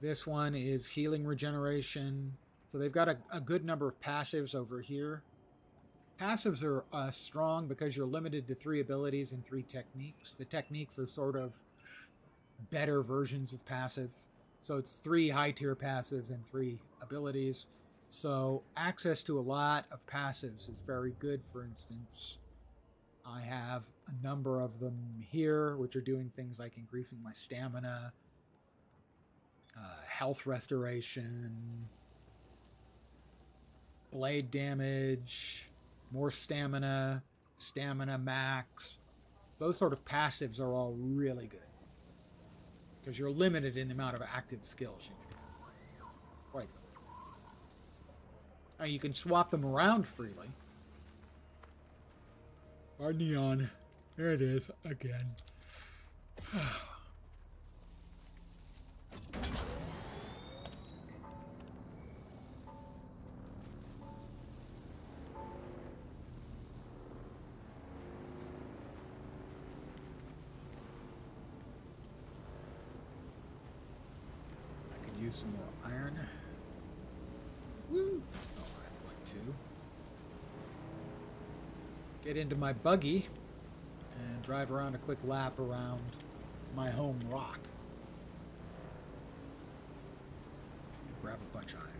This one is healing regeneration. So they've got a good number of passives over here. Passives are strong because you're limited to 3 abilities and 3 techniques. The techniques are sort of better versions of passives. So it's 3 high-tier passives and 3 abilities. So access to a lot of passives is very good. For instance, I have a number of them here, which are doing things like increasing my stamina, health restoration, blade damage, more stamina, stamina max. Those sort of passives are all really good because you're limited in the amount of active skills you can have. Quite limited. You can swap them around freely. Our neon. There it is again. I could use some more iron. Woo! Oh, I'm going to get into my buggy and drive around a quick lap around my home rock. grab a bunch of iron.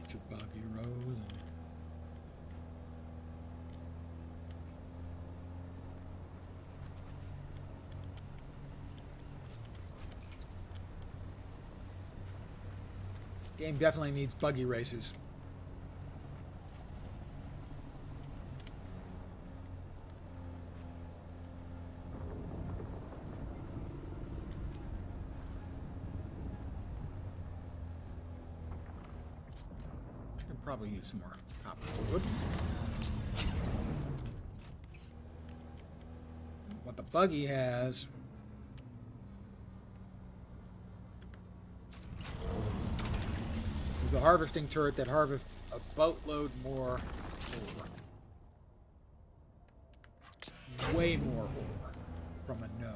Get your buggy rolling. Game definitely needs buggy races. I can probably use some more copper. Whoops. What the buggy has is a harvesting turret that harvests a boatload more ore. Way more ore from a node.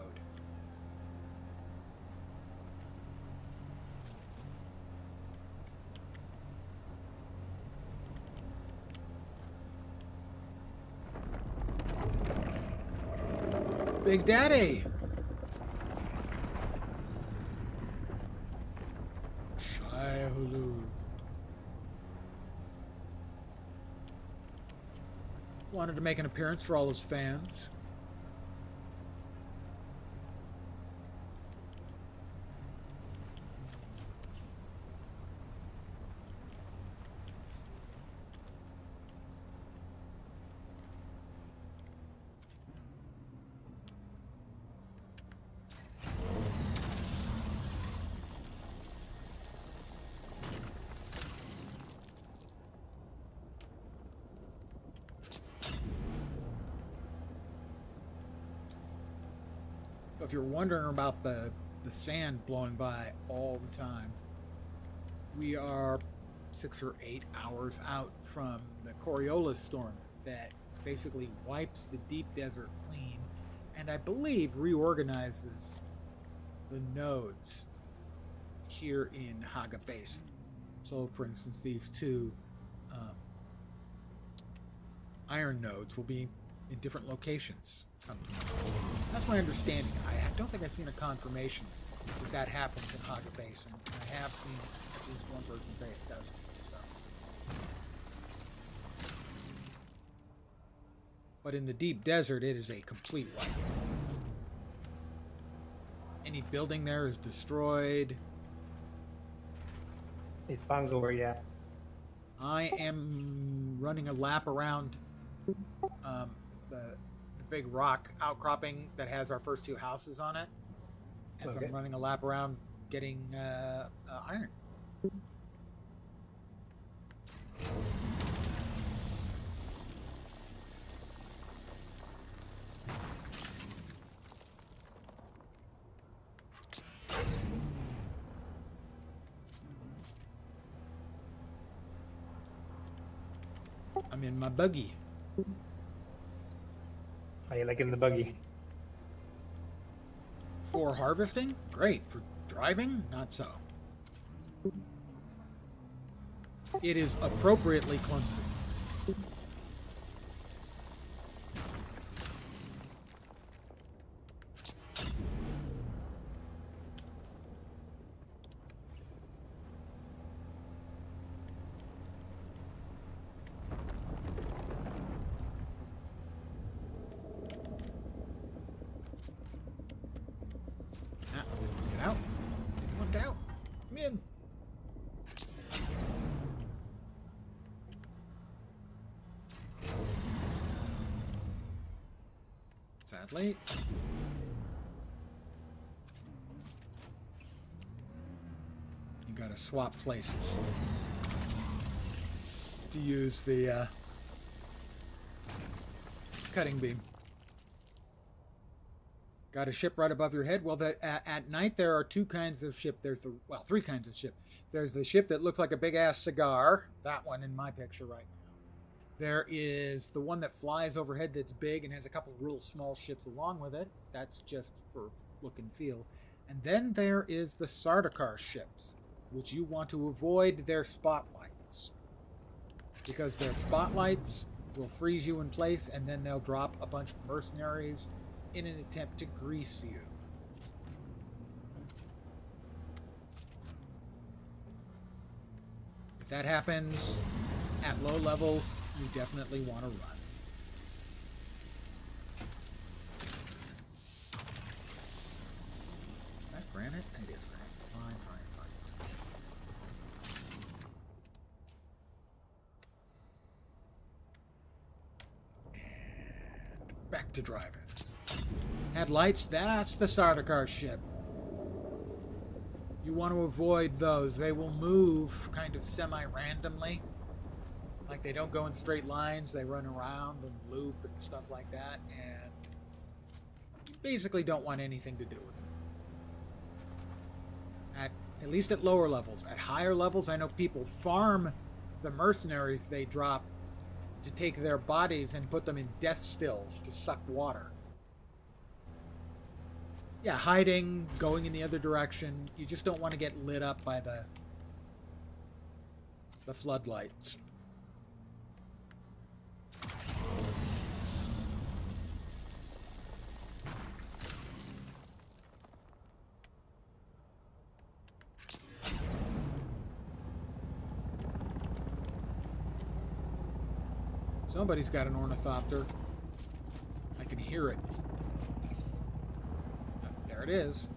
Big Daddy! Shai Hulu. Wanted to make an appearance for all his fans. If you're wondering about the sand blowing by all the time, we are 6 or 8 hours out from the Coriolis storm that basically wipes the deep desert clean and I believe reorganizes the nodes here in Haga Basin. So, for instance, these two iron nodes will be in different locations. That's my understanding. I don't think I've seen a confirmation that happens in Haga Basin. I have seen at least one person say it doesn't. So. But in the deep desert, it is a complete wipe. Any building there is destroyed. Hey, Spongo, where you at? I am running a lap around the big rock outcropping that has our first two houses on it. As Okay. I'm running a lap around getting iron. I'm in my buggy. How you liking the buggy? For harvesting, great. For driving, not so. It is appropriately clumsy. Get out. Didn't want to get out. Come in. Sadly. You gotta swap places to use the cutting beam. Got a ship right above your head. Well, at night there are two kinds of ship. There's three kinds of ship. There's the ship that looks like a big ass cigar. That one in my picture right now. There is the one that flies overhead that's big and has a couple of real small ships along with it. That's just for look and feel. And then there is the Sardaukar ships, which you want to avoid their spotlights. Because their spotlights will freeze you in place, and then they'll drop a bunch of mercenaries in an attempt to grease you. If that happens at low levels, you definitely want to run. Is that granite? It is granite. Fine, fine, fine. And back to driving. Headlights, that's the Sardaukar ship. You want to avoid those. They will move kind of semi-randomly. Like they don't go in straight lines. They run around and loop and stuff like that. And you basically don't want anything to do with them. At least at lower levels. At higher levels, I know people farm the mercenaries they drop to take their bodies and put them in death stills to suck water. Yeah, hiding, going in the other direction. You just don't want to get lit up by the floodlights. Somebody's got an ornithopter. I can hear it. There it is.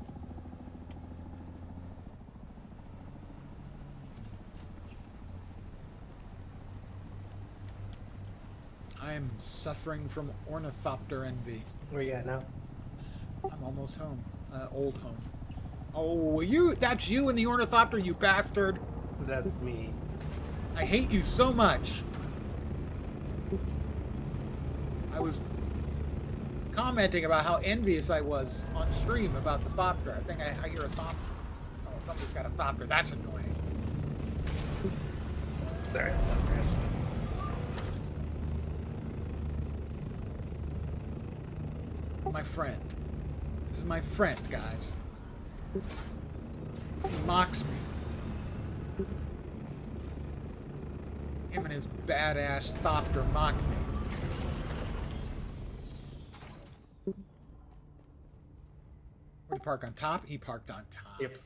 I am suffering from ornithopter envy. Where you at now? I'm almost home. Old home. Oh, that's you in the ornithopter, you bastard! That's me. I hate you so much. I was commenting about how envious I was on stream about the thopter. I think I hear a thopter. Oh, somebody's got a thopter. That's annoying. Sorry, it's not bad. My friend. This is my friend, guys. He mocks me. Him and his badass thopter mock me. Where'd he park on top? He parked on top. Yep.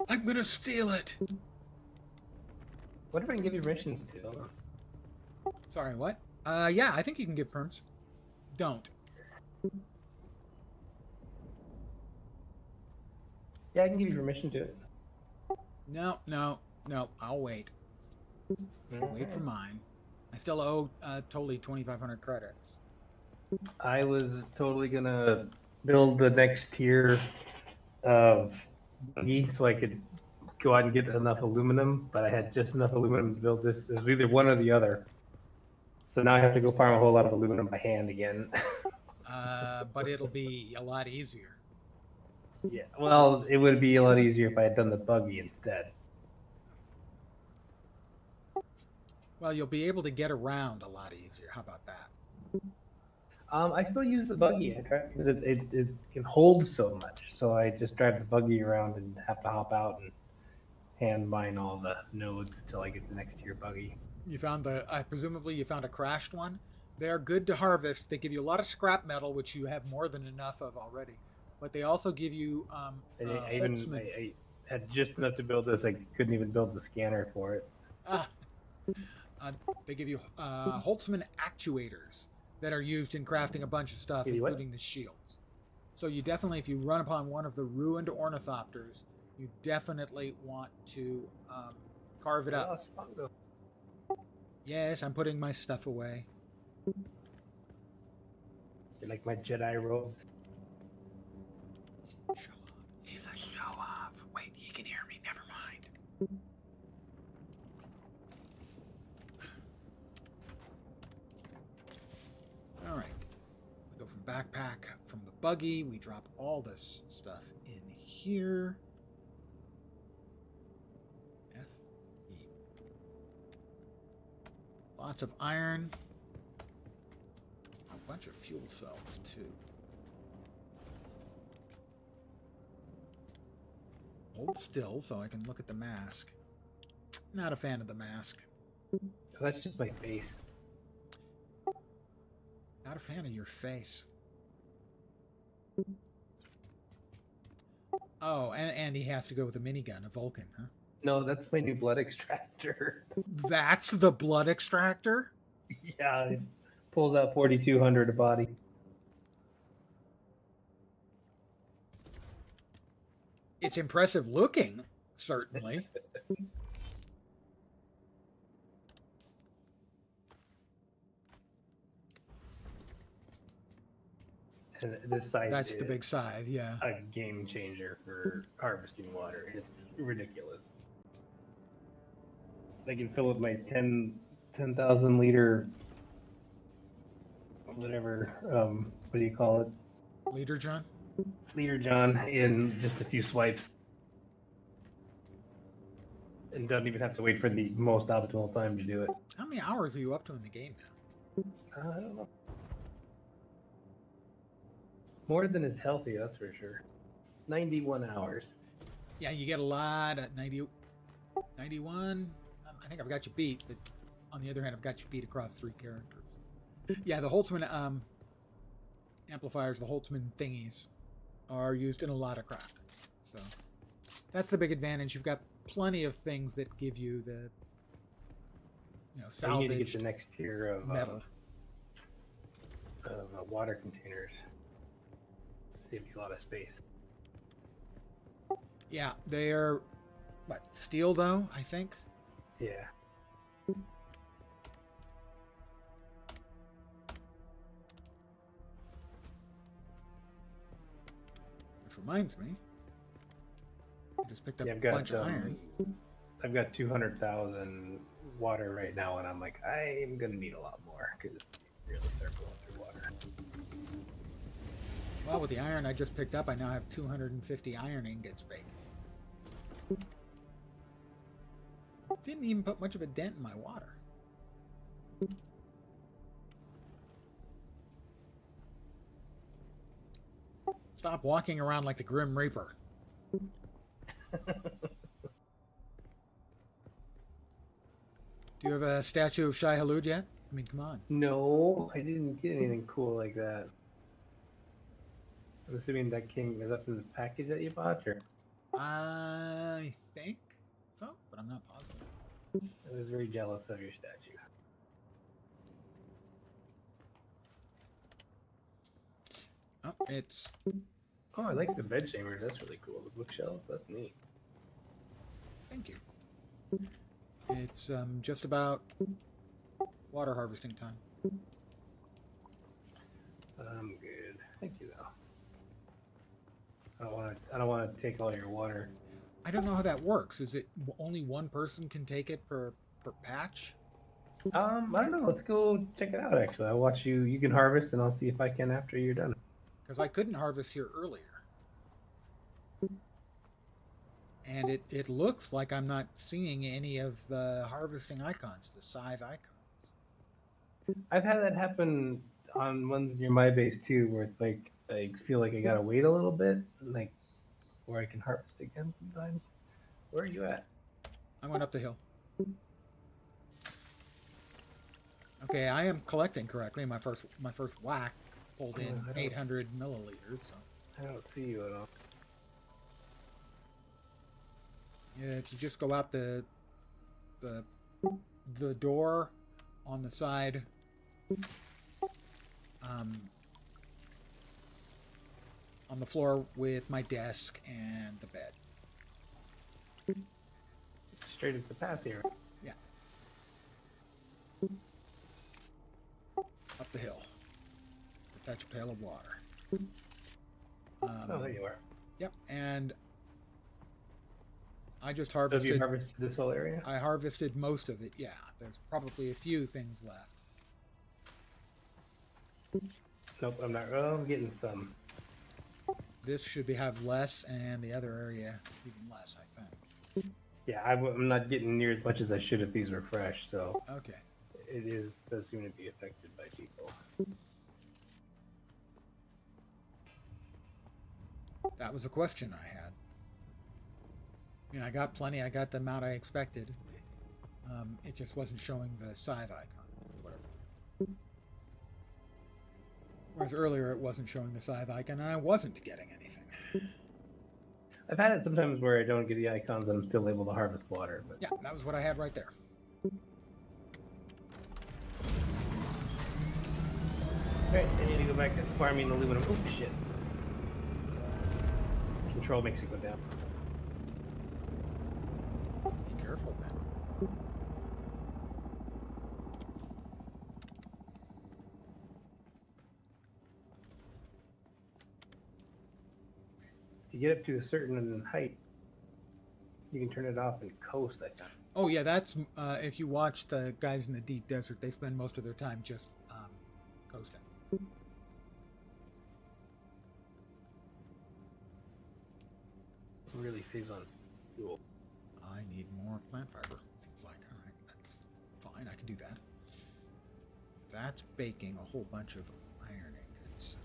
I'm gonna steal it! What if I can give you permissions to? Sorry, what? Yeah, I think you can give perms. Don't. Yeah, I can give you permission to it. No, I'll wait. Wait for mine. I still owe totally 2,500 credits. I was totally gonna build the next tier of buggy so I could go out and get enough aluminum, but I had just enough aluminum to build this. It was either one or the other. So now I have to go farm a whole lot of aluminum by hand again. But it'll be a lot easier. Yeah, well, it would be a lot easier if I had done the buggy instead. Well, you'll be able to get around a lot easier. How about that? I still use the buggy because it can hold so much. So I just drive the buggy around and have to hop out and hand mine all the nodes till I get the next tier buggy. You found presumably you found a crashed one. They're good to harvest. They give you a lot of scrap metal, which you have more than enough of already. But they also give you I had just enough to build this. I couldn't even build the scanner for it. They give you Holtzman actuators that are used in crafting a bunch of stuff, including the shields. So you definitely, if you run upon one of the ruined ornithopters, you definitely want to carve it up. Yes, I'm putting my stuff away. You like my Jedi robes? Show off. He's a show off. Wait, he can hear me. Never mind. All right. We go from backpack, from the buggy. We drop all this stuff in here. F, E. Lots of iron. A bunch of fuel cells, too. Hold still so I can look at the mask. Not a fan of the mask. That's just my face. Not a fan of your face. Oh, and he has to go with a minigun, a Vulcan, huh? No, that's my new blood extractor. That's the blood extractor? Yeah, it pulls out 4,200 a body. It's impressive looking, certainly. And this scythe That's is the big scythe, yeah. a game changer for harvesting water. It's ridiculous. I can fill up my 10,000 liter, whatever, what do you call it? Leader John? Liter John in just a few swipes. And don't even have to wait for the most optimal time to do it. How many hours are you up to in the game now? I don't know. More than is healthy, that's for sure. 91 hours. Yeah, you get a lot at 90, 91. I think I've got you beat, but on the other hand, I've got you beat across 3 characters. Yeah, the Holtzman amplifiers, the Holtzman thingies, are used in a lot of crap. So that's the big advantage. You've got plenty of things that give you the, So you need to get salvaged the next tier of metal. Water containers. Save you a lot of space. Yeah, they are, what, steel though, I think? Yeah. Which reminds me, I just picked up Yeah, a I've got bunch of iron. I've got 200,000 water right now, and I'm like, I'm gonna need a lot more because really start going through water. Well, with the iron I just picked up, I now have 250 iron ingots baked. Didn't even put much of a dent in my water. Stop walking around like the Grim Reaper. Do you have a statue of Shai Hulud yet? I mean, come on. No, I didn't get anything cool like that. I'm assuming that king is up in the package that you bought, or I think so, but I'm not positive. I was very jealous of your statue. Oh, it's... Oh, I like the bed chambers. That's really cool. The bookshelves, that's neat. Thank you. It's just about water harvesting time. I'm good. Thank you, though. I don't want to take all your water. I don't know how that works. Is it only one person can take it per patch? I don't know. Let's go check it out. Actually, I'll watch you. You can harvest, and I'll see if I can after you're done. Because I couldn't harvest here earlier. And it looks like I'm not seeing any of the harvesting icons, the scythe icons. I've had that happen on ones near my base too, where it's like I feel like I gotta wait a little bit, like where I can harvest again sometimes. Where are you at? I went up the hill. Okay, I am collecting correctly. My first whack pulled in 800 milliliters. So. I don't see you at all. Yeah, if you just go out the door on the side, on the floor with my desk and the bed. Straight at the path here. Yeah. Up the hill. To fetch a pail of water. Oh, there you are. Yep, and I just So have harvested. you harvested this whole area? I harvested most of it. Yeah, there's probably a few things left. Nope, I'm not. Oh, I'm getting some. This should have less, and the other area even less, I think. Yeah, I'm not getting near as much as I should if these were fresh. So Okay. does seem to be affected by people. That was a question I had. I mean, I got plenty. I got the amount I expected. It just wasn't showing the scythe icon. Whatever. Whereas earlier it wasn't showing the scythe icon, and I wasn't getting anything. I've had it sometimes where I don't get the icons and I'm still able to harvest water. But Yeah, that was what I had right there. alright, I need to go back to farming aluminum. Oh shit. Control makes it go down. Be careful then. If you get up to a certain height, you can turn it off and coast, I think. Oh yeah, that's if you watch the guys in the deep desert, they spend most of their time just coasting. It really saves on fuel. I need more plant fiber. Seems like all right, that's fine. I can do that. That's baking a whole bunch of iron ingots.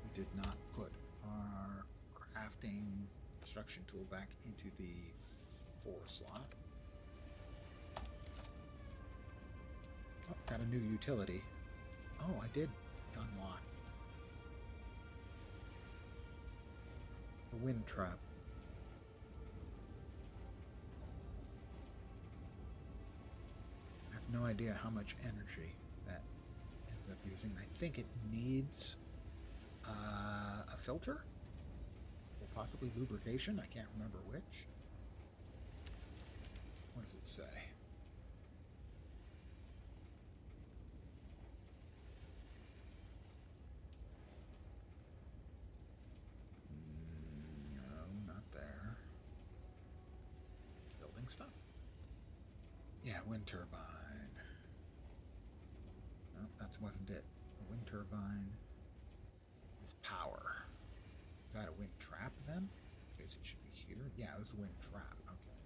We did not put our crafting construction tool back into the 4 slot. Oh, got a new utility. Oh, I did unlock the wind trap. I have no idea how much energy that ends up using. I think it needs a filter or possibly lubrication. I can't remember which. What does it say? No, not there. Building stuff? Yeah, wind turbine. No, that wasn't it. The wind turbine is power. Is that a wind trap then? Okay, so it should be here. Yeah, it was a wind trap. Okay.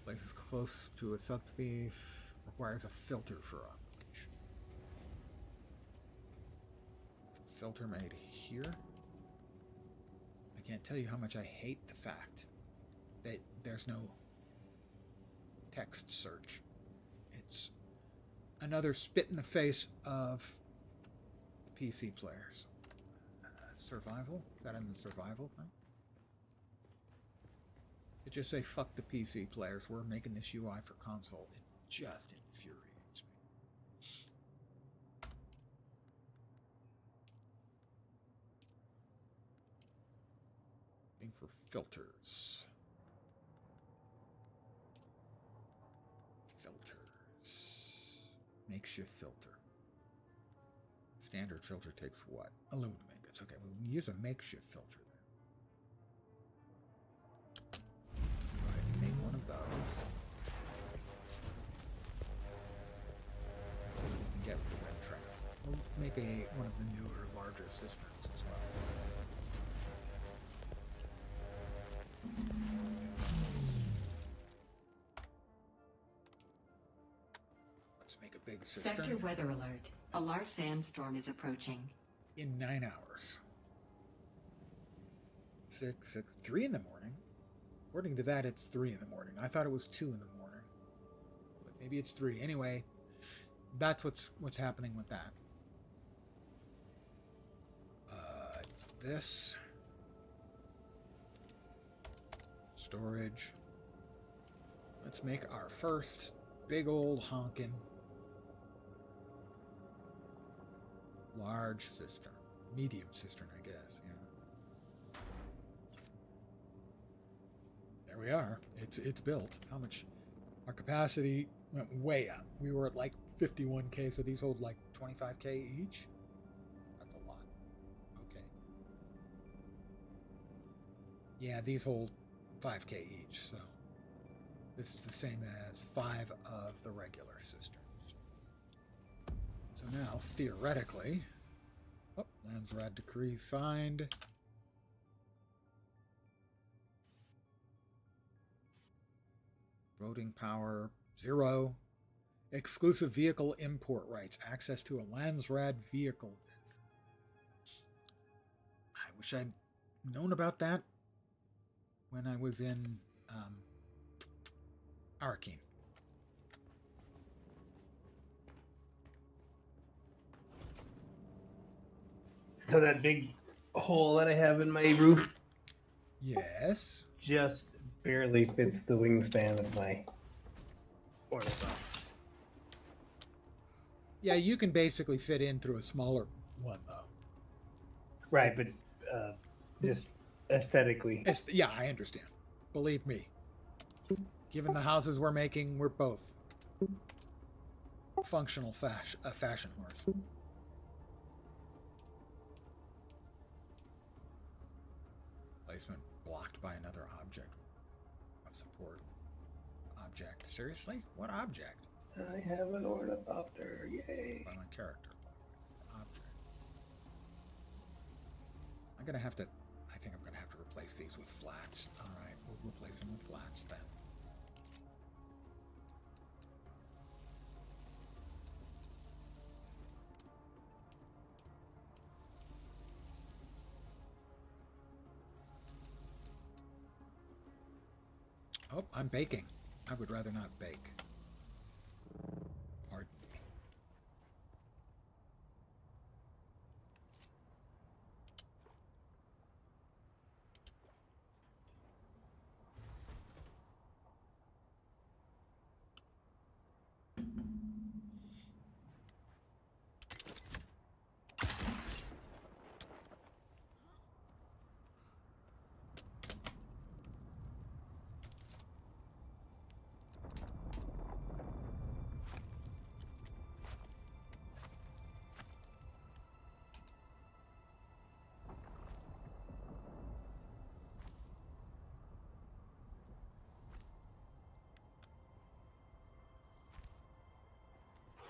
Places close to a subthief requires a filter for operation. So filter made here. I can't tell you how much I hate the fact that there's no text search. It's another spit in the face of the PC players. Survival? Is that in the survival thing? It just say fuck the PC players. We're making this UI for console. It just infuriates me. Looking for filters. Makeshift filter. Standard filter takes what? Aluminum ingots. Okay, we can use a makeshift filter then. Go ahead and make one of those. So we can get the wind trap. We'll make one of the newer, larger cisterns as well. Make a big cistern. Sector weather alert. A large sandstorm is approaching. In 9 hours. 3 in the morning. According to that, it's 3 in the morning. I thought it was 2 in the morning, but maybe it's 3. Anyway, that's what's happening with that. This storage. Let's make our first big old honkin' large cistern. Medium cistern, I guess, yeah. There we are. It's built. How much? Our capacity went way up. We were at like 51k, so these hold like 25k each. That's a lot. Okay. Yeah, these hold 5k each, so this is the same as 5 of the regular cisterns. So now, theoretically, Lands Rad Decree signed. Voting power, 0. Exclusive vehicle import rights. Access to a Landsrad vehicle. I wish I'd known about that when I was in Arkeen. So that big hole that I have in my roof Yes. just barely fits the wingspan of my ornithopter. Yeah, you can basically fit in through a smaller one, though. Right, but just aesthetically. Yeah, I understand. Believe me. Given the houses we're making, we're both functional fashion horse. Placement blocked by another object of support. Object. Seriously? What object? I have an ornithopter. Yay. By my character. Object. I think I'm gonna have to replace these with flats. Alright, we'll replace them with flats then. Oh, I'm baking. I would rather not bake. Pardon me.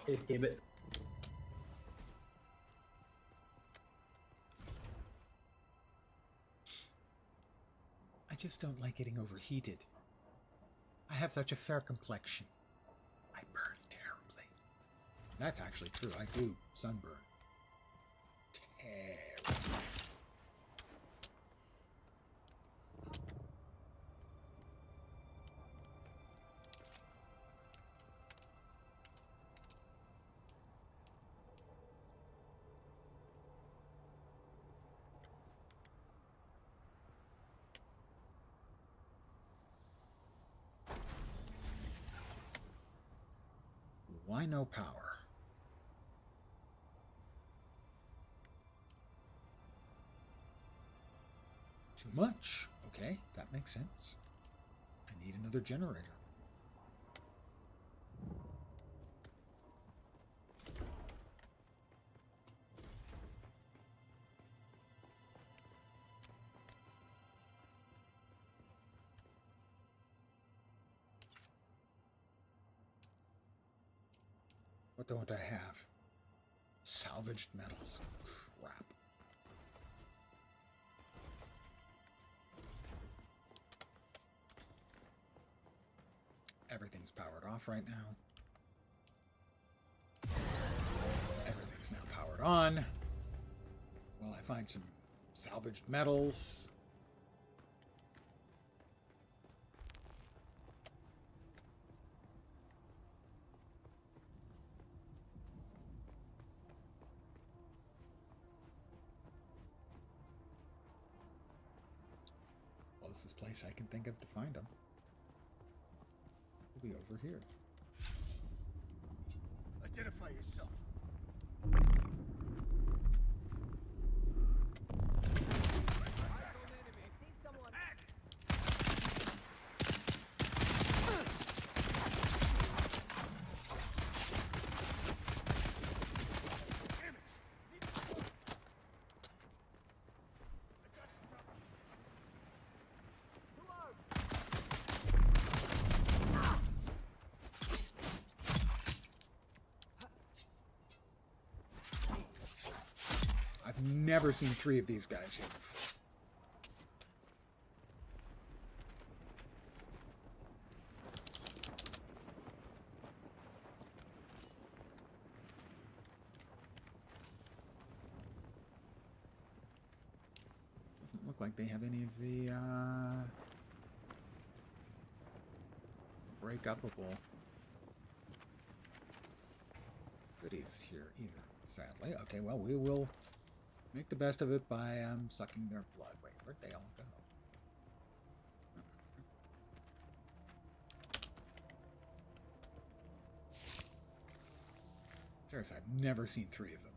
Hey, Gibbet. I just don't like getting overheated. I have such a fair complexion. I burn terribly. That's actually true. I do sunburn. Terribly. Why no power? Too much. Okay, that makes sense. I need another generator. What don't I have? Salvaged metals. Crap. Everything's powered off right now. Everything's now powered on. Well, I find some salvaged metals. Closest place I can think of to find them will be over here. Identify yourself. I've never seen 3 of these guys here before. look like they have any of the break-upable goodies here either, sadly. Okay, well, we will make the best of it by sucking their blood. Wait, where'd they all go? Seriously, I've never seen 3 of them.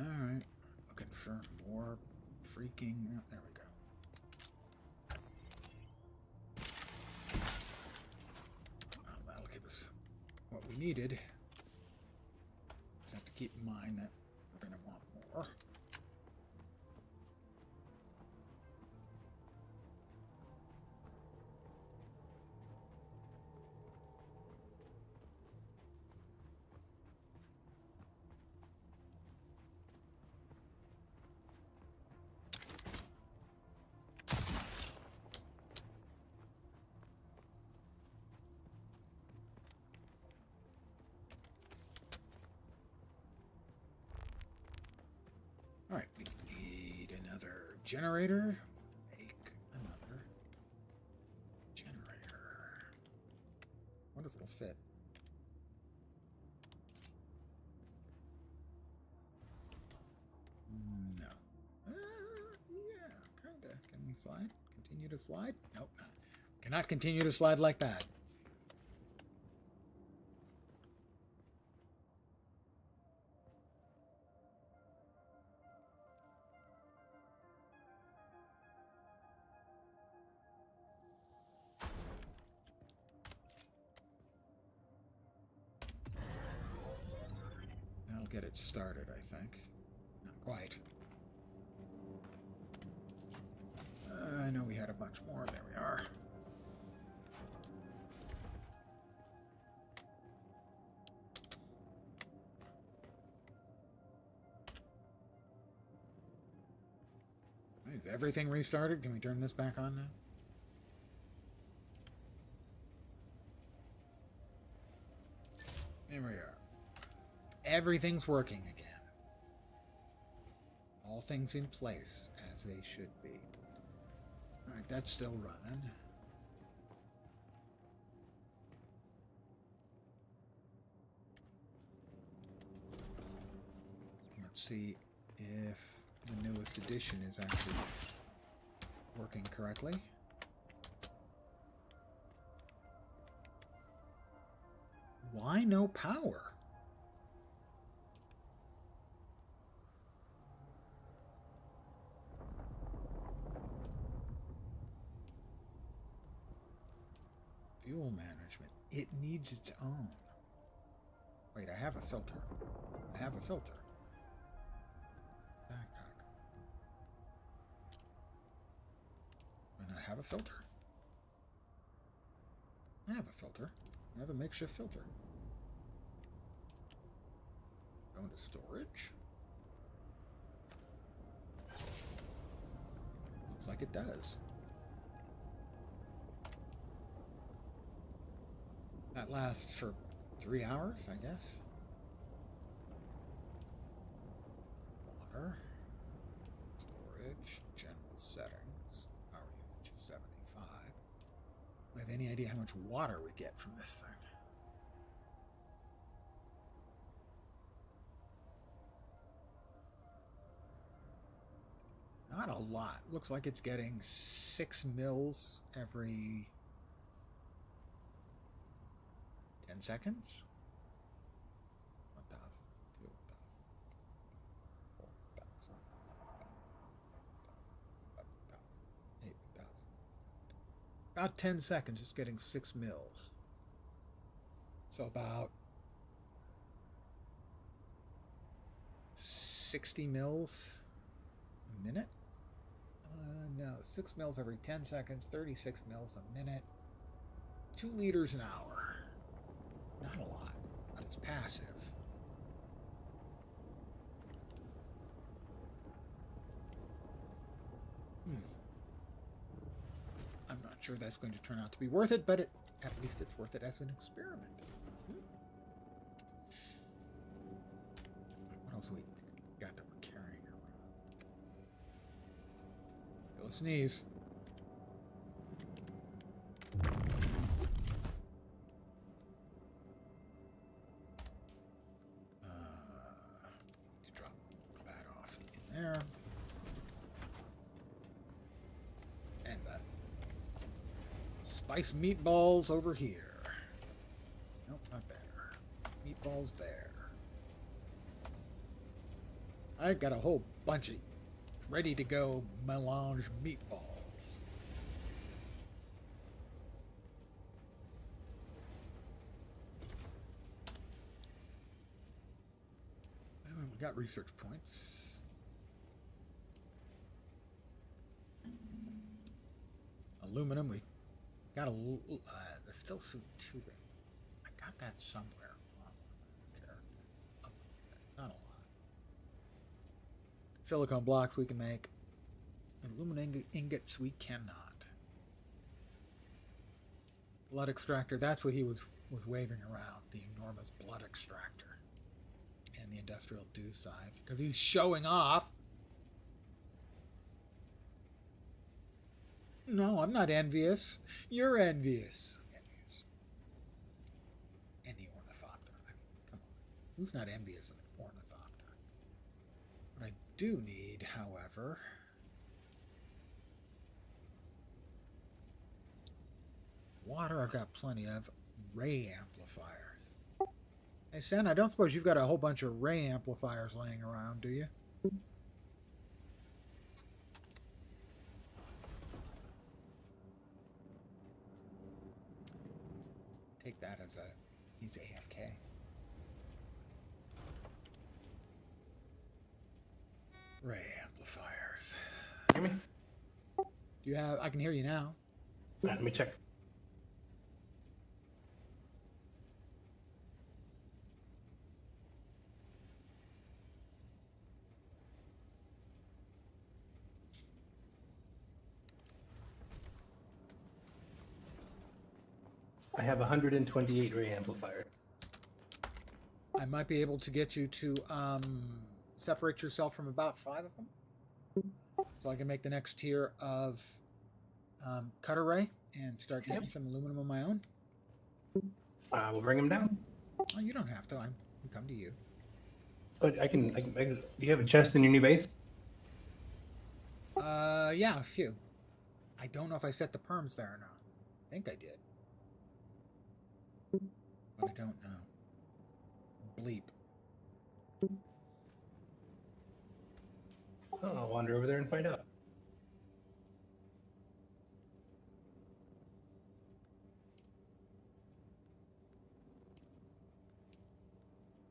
Alright, looking for more freaking... Oh, there we go. Well, that'll give us what we needed. Just have to keep in mind that we're going to want more. Alright, we need another generator. Make another generator. Wonder if it'll fit. No. Yeah, kinda. Can we slide? Continue to slide? Nope. Cannot continue to slide like that. That'll get it started, I think. Not quite. I know we had a bunch more. There we are. Is everything restarted? Can we turn this back on now? There we are. Everything's working again. All things in place as they should be. Alright, that's still running. Let's see if the newest edition is actually working correctly. Why no power? Fuel management. It needs its own. Wait, I have a filter. I have a filter. Backpack. Do I not have a filter? I have a filter. I have a makeshift filter. Go into storage. Looks like it does. That lasts for 3 hours, I guess. Water. Storage. General settings. Power usage is 75. Do I have any idea how much water we get from this thing? Not a lot. Looks like it's getting 6 mils every 10 seconds? 1,000, 2,000, 4,000, 5,000, 8,000. About 10 seconds, it's getting 6 mils. So about 60 mils a minute? No, 6 mils every 10 seconds, 36 mils a minute, 2 liters an hour. Not a lot, but it's passive. sure that's going to turn out to be worth it, but at least it's worth it as an experiment. What else we got that we're carrying around? Feel a sneeze. To drop that off in there. And that spice meatballs over here. Nope, not there. Meatballs there. I got a whole bunch of ready to go melange meatballs. And we got research points. Aluminum, we got a there's still suit 2. I got that somewhere. Not a lot. Silicone blocks we can make. Aluminum ingots we cannot. Blood extractor, that's what he was waving around. The enormous blood extractor. And the industrial dew scythe. Because he's showing off. No, I'm not envious. You're envious. I'm envious. And the ornithopter. I mean, come on. Who's not envious of an ornithopter? What I do need, however... water I've got plenty of. Ray amplifiers. Hey, Sen, I don't suppose you've got a whole bunch of ray amplifiers laying around, do you? Take that as he's AFK. Ray amplifiers. Hear me? Do you have... I can hear you now. Right, let me check. I have 128 ray amplifier. I might be able to get you to separate yourself from about 5 of them. So I can make the next tier of cutter ray and start getting some aluminum on my own. We'll bring them down. Oh, you don't have to. I can come to you. But I can. Do you have a chest in your new base? Yeah, a few. I don't know if I set the perms there or not. I think I did. But I don't know. Bleep. Oh, I'll wander over there and find out.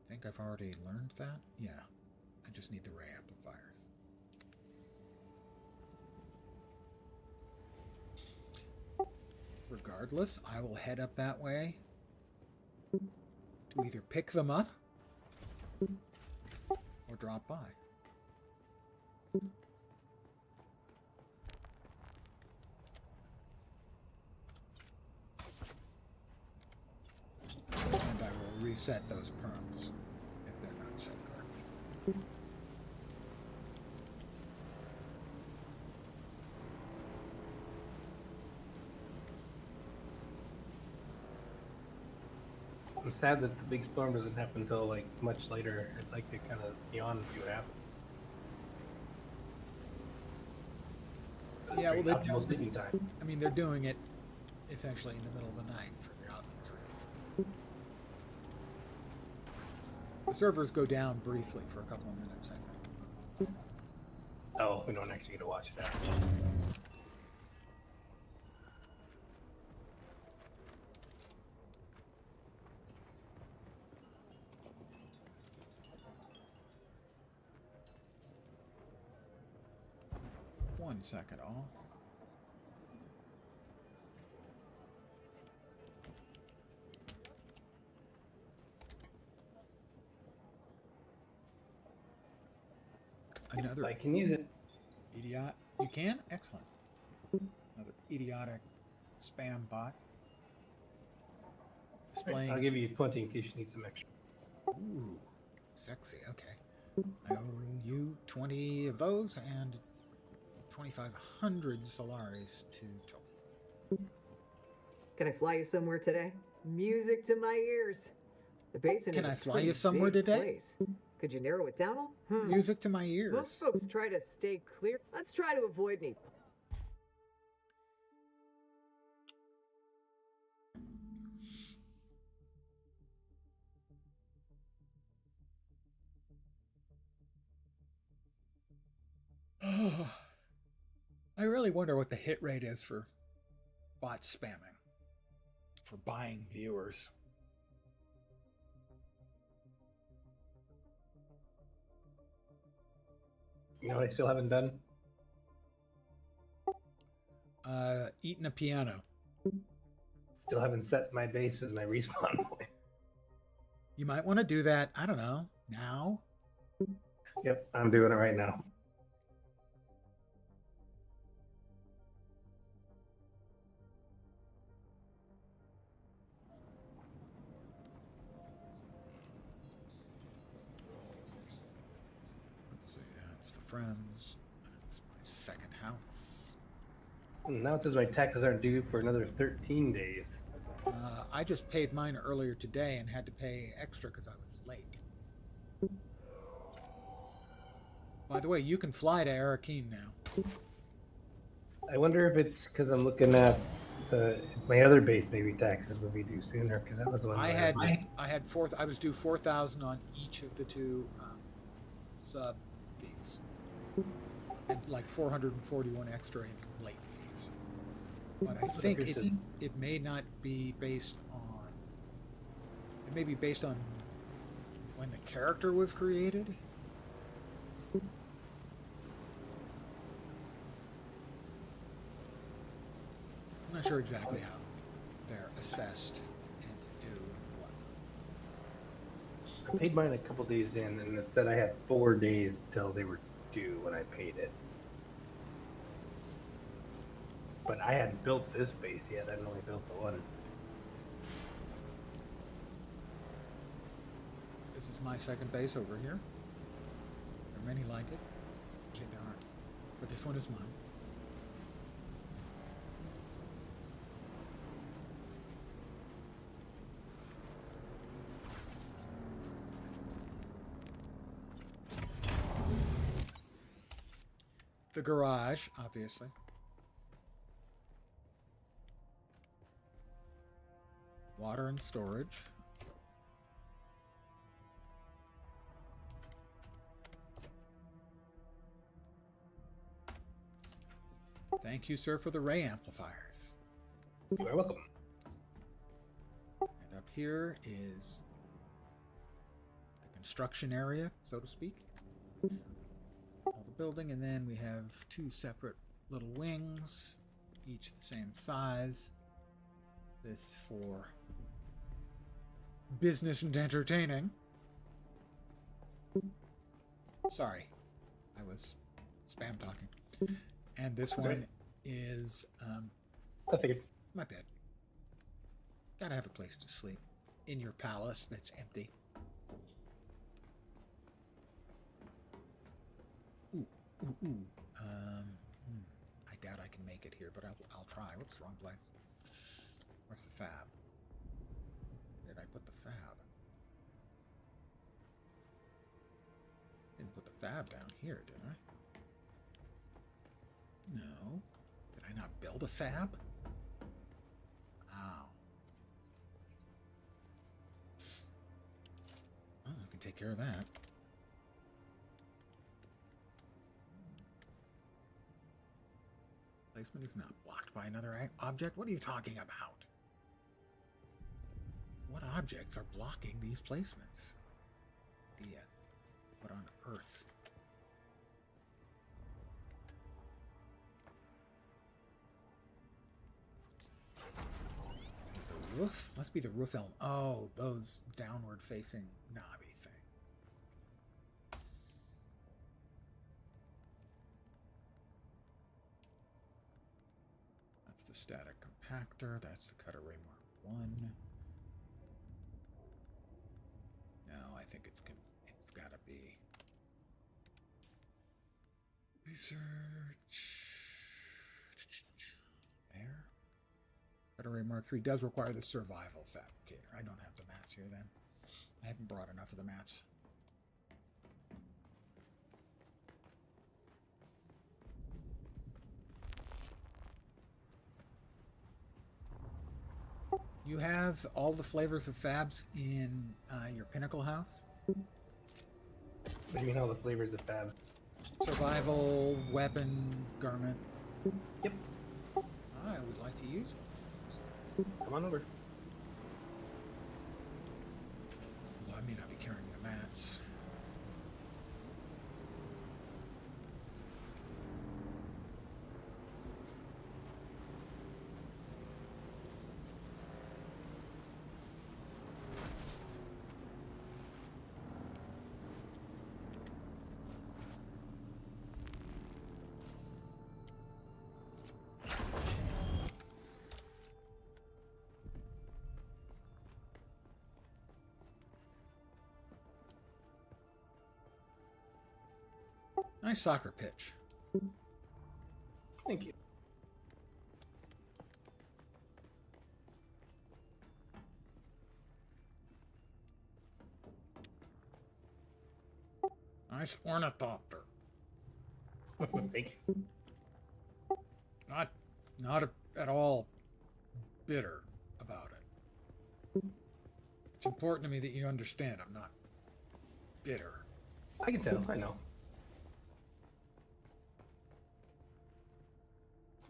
I think I've already learned that. Yeah. I just need the ray amplifiers. Regardless, I will head up that way to either pick them up or drop by. And I will reset those perms if they're not set correctly. I'm sad that the big storm doesn't happen until like much later. I'd like to kind of be on and see what happens. Yeah, well, Optimal sleeping time. I mean, they're doing it essentially in the middle of the night for the obvious reason. The servers go down briefly for a couple of minutes, I think. Oh, we don't actually get to watch it after. One second, all. Another I can use it. idiot. You can? Excellent. Another idiotic spam bot. I'll Displaying. give you 20 in case you need some extra. Ooh, sexy. Okay. I owe you 20 of those and 2,500 Solaris to Toby. Can I fly you somewhere today? Music to my ears. The basin Can is I a fly pretty you somewhere big today? place. Could you narrow it down? Music to my ears. Most folks try to stay clear. Let's try to avoid me. I really wonder what the hit rate is for bot spamming, for buying viewers. You know what I still haven't done? Eating a piano. Still haven't set my base as my respawn point. You might want to do that, I don't know, now? Yep, I'm doing it right now. Let's see, that's the friends. That's my second house. Now it says my taxes aren't due for another 13 days. I just paid mine earlier today and had to pay extra because I was late. By the way, you can fly to Arakeen now. I wonder if it's because I'm looking at my other base. Maybe taxes will be due sooner because that was the one. I was due 4,000 on each of the two sub fees, and like 441 extra in late fees. But I think it may not be based on. It may be based on when the character was created. I'm not sure exactly how they're assessed and due and whatnot. I paid mine a couple days in, and it said I had 4 days till they were due when I paid it. But I hadn't built this base yet. I'd only built the one. This is my second base over here. There are many like it. Actually, there aren't. But this one is mine. The garage, obviously. Water and storage. Thank you, sir, for the ray amplifiers. You're welcome. And up here is the construction area, so to speak. All the building, and then we have two separate little wings, each the same size. This for business and entertaining. Sorry, I was spam talking. And this one is I figured. my bed. Gotta have a place to sleep in your palace that's empty. Ooh. I doubt I can make it here, but I'll try. What's the wrong place? Where's the fab? Where did I put the fab? Didn't put the fab down here, did I? No. Did I not build a fab? Wow. Oh, I can take care of that. Placement is not blocked by another object? What are you talking about? What objects are blocking these placements? Idea. What on earth? The roof? Must be the roof element. Oh, those downward facing knobby things. That's the static compactor. That's the cutaway Mark 1. No, I think it's got to be research. There. Cutaway Mark 3 does require the survival fabricator. I don't have the mats here then. I haven't brought enough of the mats. You have all the flavors of fabs in your Pinnacle house? What do you mean all the flavors of fab? Survival, weapon, garment. Yep. I would like to use one. Come on over. Well, I may not be carrying the mats. Nice soccer pitch. Thank you. Nice ornithopter. Thank you. Not at all bitter about it. It's important to me that you understand I'm not bitter. I can tell. I know.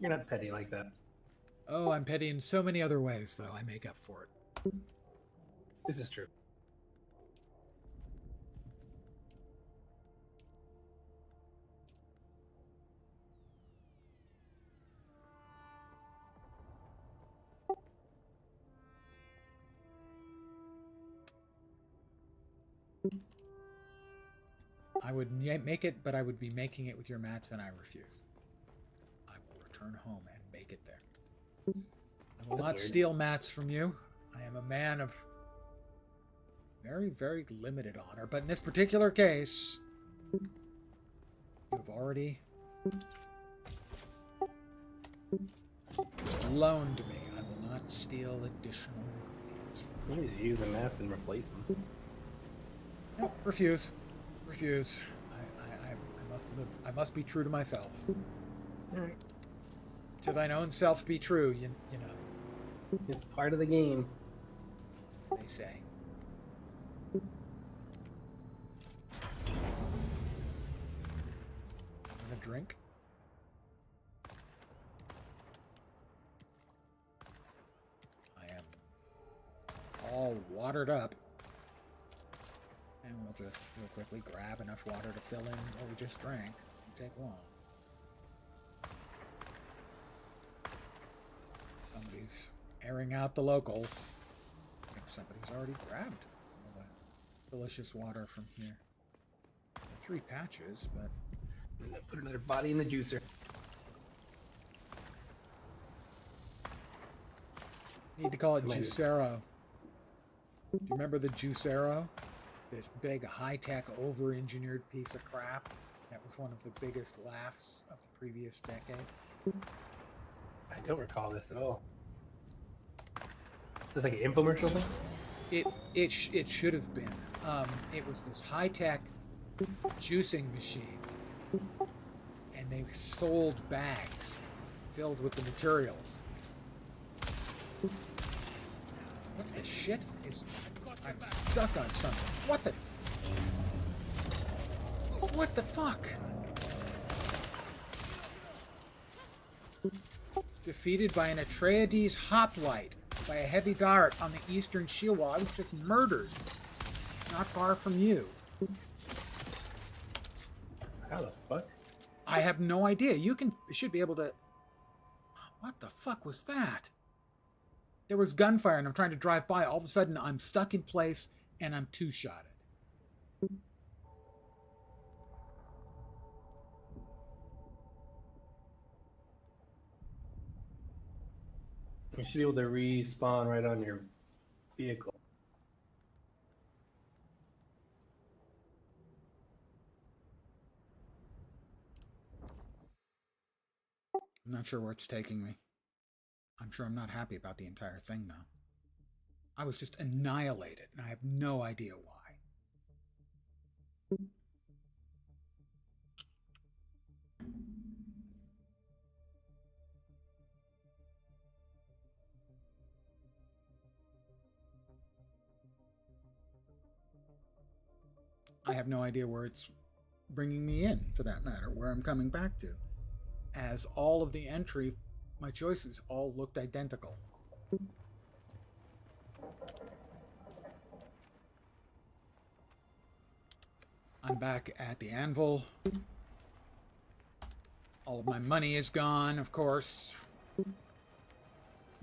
You're not petty like that. Oh, I'm petty in so many other ways, though. I make up for it. This is true. I would make it, but I would be making it with your mats, and I refuse. I will return home and make it there. I will not steal mats from you. I am a man of very, very limited honor, but in this particular case, you have already loaned me. I will not steal additional ingredients. You just use the mats and replace them. No, refuse. Refuse. I must live. I must be true to myself. All right. To thine own self be true. You know. It's part of the game. They say. Want a drink? I am all watered up. And we'll just real quickly grab enough water to fill in what we just drank. Won't take long. Somebody's airing out the locals. I think somebody's already grabbed all the delicious water from here. 3 patches, but I'm gonna put another body in the juicer. need to call it Juicero. Do you remember the Juicero? This big, high-tech, over-engineered piece of crap that was one of the biggest laughs of the previous decade. I don't recall this at all. It's like an infomercial thing? It should have been. It was this high-tech juicing machine, and they sold bags filled with the materials. What the shit is... I'm stuck on something. What the... What the fuck? Defeated by an Atreides hoplite by a heavy dart on the eastern shield wall. I was just murdered. Not far from you. How the fuck? I have no idea. You should be able to... What the fuck was that? There was gunfire and I'm trying to drive by. All of a sudden, I'm stuck in place and I'm two-shotted. You should be able to respawn right on your vehicle. I'm not sure where it's taking me. I'm sure I'm not happy about the entire thing, though. I was just annihilated, and I have no idea why. I have no idea where it's bringing me in, for that matter, where I'm coming back to, as all of the entry, my choices all looked identical. I'm back at the anvil. All of my money is gone, of course. You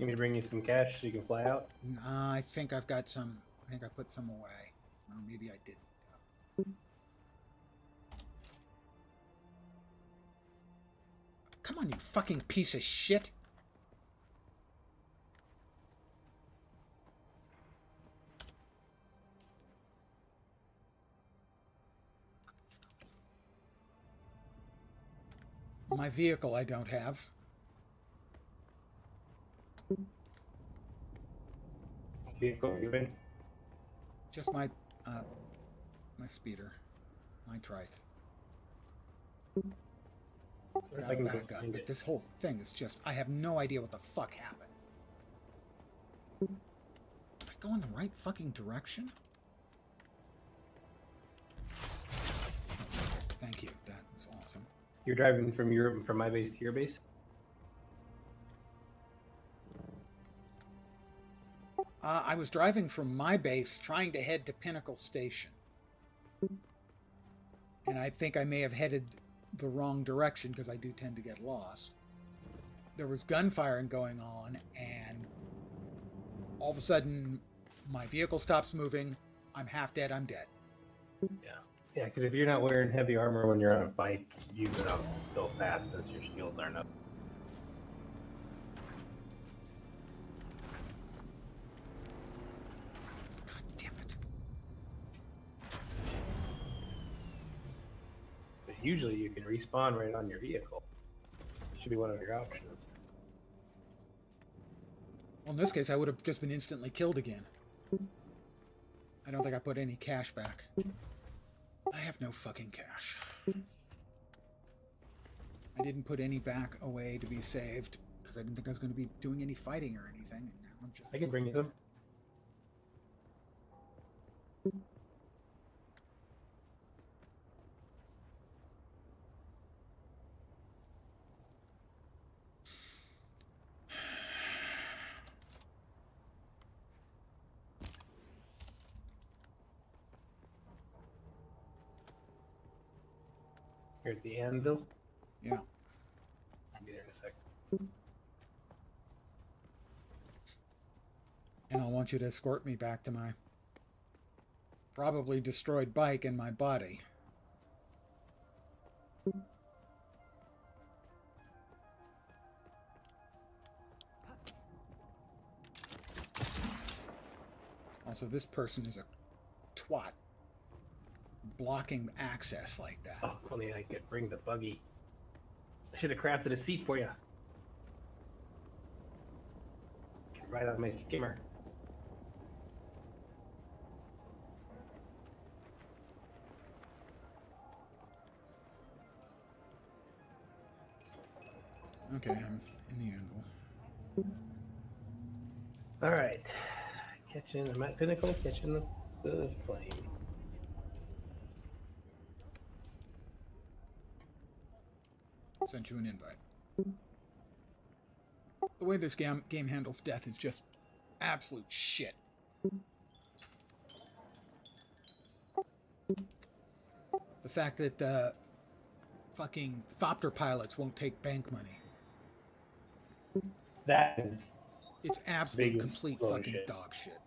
want me to bring you some cash so you can fly out? I think I've got some. I think I put some away. Well, maybe I didn't. Come on, you fucking piece of shit. My vehicle I don't have. Vehicle you in? Just my speeder. My trike. I can Gotta back up. But this whole thing is just, I have no idea what the fuck happened. Did I go in the right fucking direction? Thank you. That was awesome. You're driving from my base to your base? I was driving from my base trying to head to Pinnacle Station. And I think I may have headed the wrong direction because I do tend to get lost. There was gunfiring going on, and all of a sudden my vehicle stops moving. I'm half dead. I'm dead. Yeah, because if you're not wearing heavy armor when you're on a bike, you go out so fast as your shields aren't up. God damn it. But usually you can respawn right on your vehicle. Should be one of your options. Well, in this case, I would have just been instantly killed again. I don't think I put any cash back. I have no fucking cash. I didn't put any back away to be saved because I didn't think I was going to be doing any fighting or anything. And now I'm just... I can bring you some. Here at the anvil? Yeah. I'll be there in a second. And I'll want you to escort me back to my probably destroyed bike and my body. Also, this person is a twat. Blocking access like that. Oh, if only I could bring the buggy. I should have crafted a seat for you. Right on my skimmer. Okay, I'm in the anvil. Alright. I'm at Pinnacle, catching the plane. Sent you an invite. The way this game handles death is just absolute shit. The fact that the fucking Thopter pilots won't take bank money. That is... It's absolute biggest complete bullshit. fucking dog shit.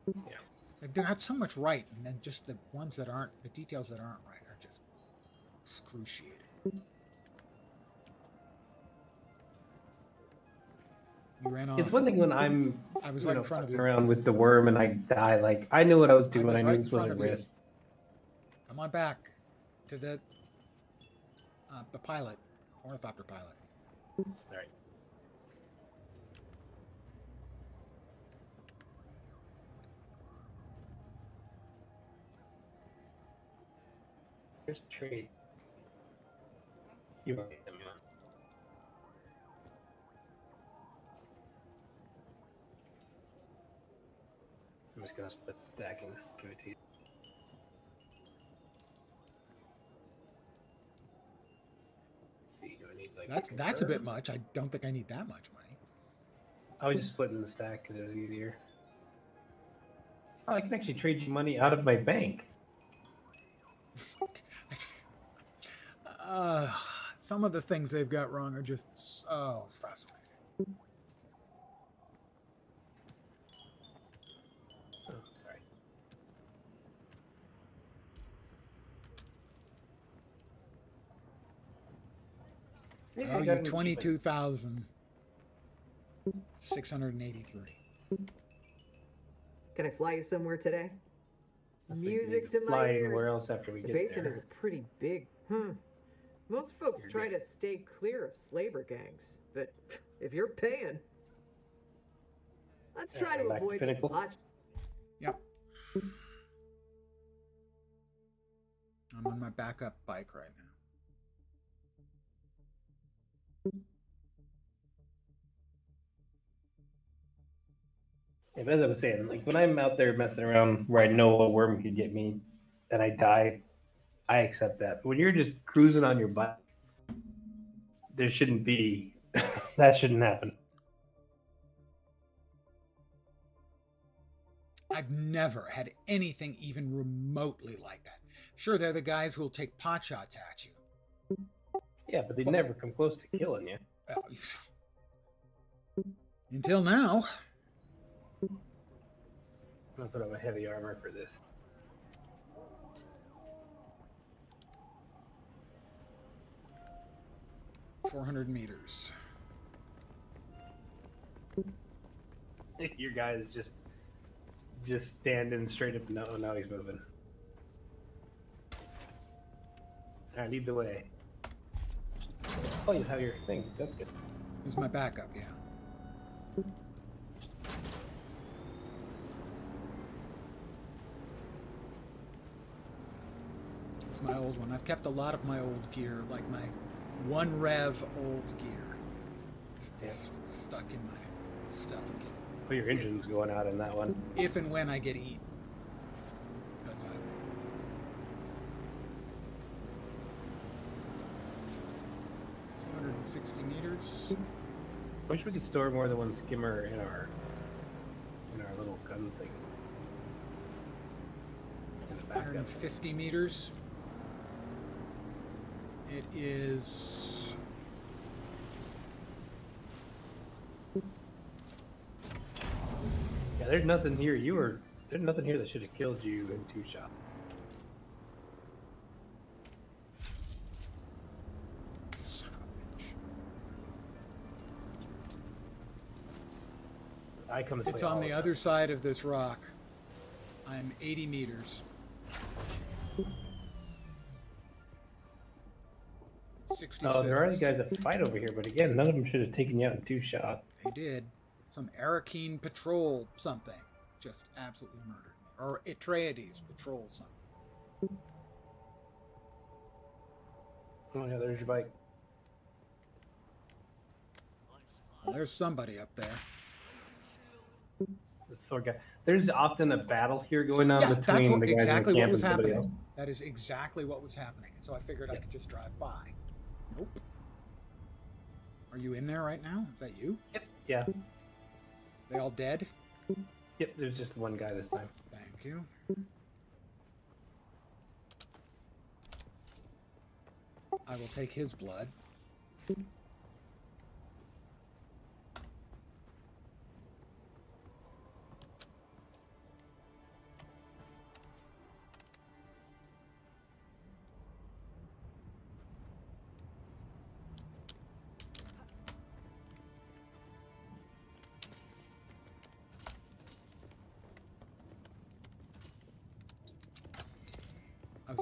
Yeah. They've got so much right, and then just the ones that aren't, the details that aren't right are just excruciating. You ran off. It's one thing when I'm I was right in front of fucking you. around with the worm and I die. Like I knew what I was doing. was I right knew in this was front a of you. risk. Come on back to the pilot, ornithopter pilot. All right. Here's a trade. You might get them, man. I'm just gonna split the stack and give it to you. See, do I need like? That's a bit much. I don't think I need that much money. I was just splitting the stack because it was easier. Oh, I can actually trade you money out of my bank. Some of the things they've got wrong are just so frustrating. Oh, sorry. Oh, you 22,683. Can I fly you somewhere today? That's what you need Music to my fly ears. anywhere else after we The get basin there. is pretty big. Most folks You're try dead. to stay clear of slaver gangs, but if you're paying, let's try to Back to avoid Pinnacle. Yep. I'm on my backup bike right now. Yeah, as I was saying, like when I'm out there messing around where I know a worm could get me and I die, I accept that. But when you're just cruising on your bike, there shouldn't be that shouldn't happen. I've never had anything even remotely like that. Sure, they're the guys who'll take pot shots at you. Yeah, but they never come close to killing you. Until now. I'm gonna put on my heavy armor for this. $400 meters. Your guy is just standing straight up. No, now he's moving. I lead the way. Oh, you have your thing. That's good. This is my backup, yeah. It's my old one. I've kept a lot of my old gear, like my one rev old gear. It's stuck in my stuff again. Oh, your engine's going out in that one. If and when I get eaten. Because 260 meters. I wish we could store more than one skimmer in our little gun thing. In the backup. 150 meters. It is. Yeah, there's nothing here. There's nothing here that should have killed you in 2 shots. Son of a bitch. I come this It's way on all the time. other side of this rock. I'm 80 meters. 66. Oh, there are the guys that fight over here, but again, none of them should have taken you out in 2 shots. They did. Some Arakeen patrol something. Just absolutely murdered me. Or Atreides patrol something. Oh yeah, there's your bike. Well, there's somebody up there. The sword guy. There's often a battle here going on Yeah, that's between what, the guys exactly in the what camp was and somebody happening. else. That is exactly what was happening. So I figured I could just drive by. Nope. Are you in there right now? Is that you? Yep. Yeah. They all dead? Yep. There's just one guy this time. Thank you. I will take his blood.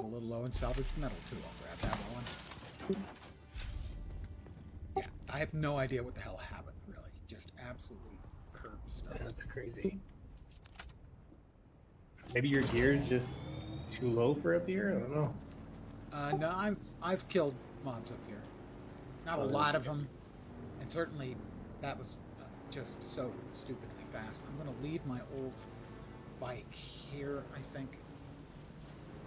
a little low in salvaged metal too. I'll grab that one. Yeah, I have no idea what the hell happened, really. Just absolutely curb stuff. That's crazy. Maybe your gear's just too low for up here? I don't know. No, I've killed mobs up here. Not a lot of them, and certainly that was just so stupidly fast. I'm going to leave my old bike here, I think.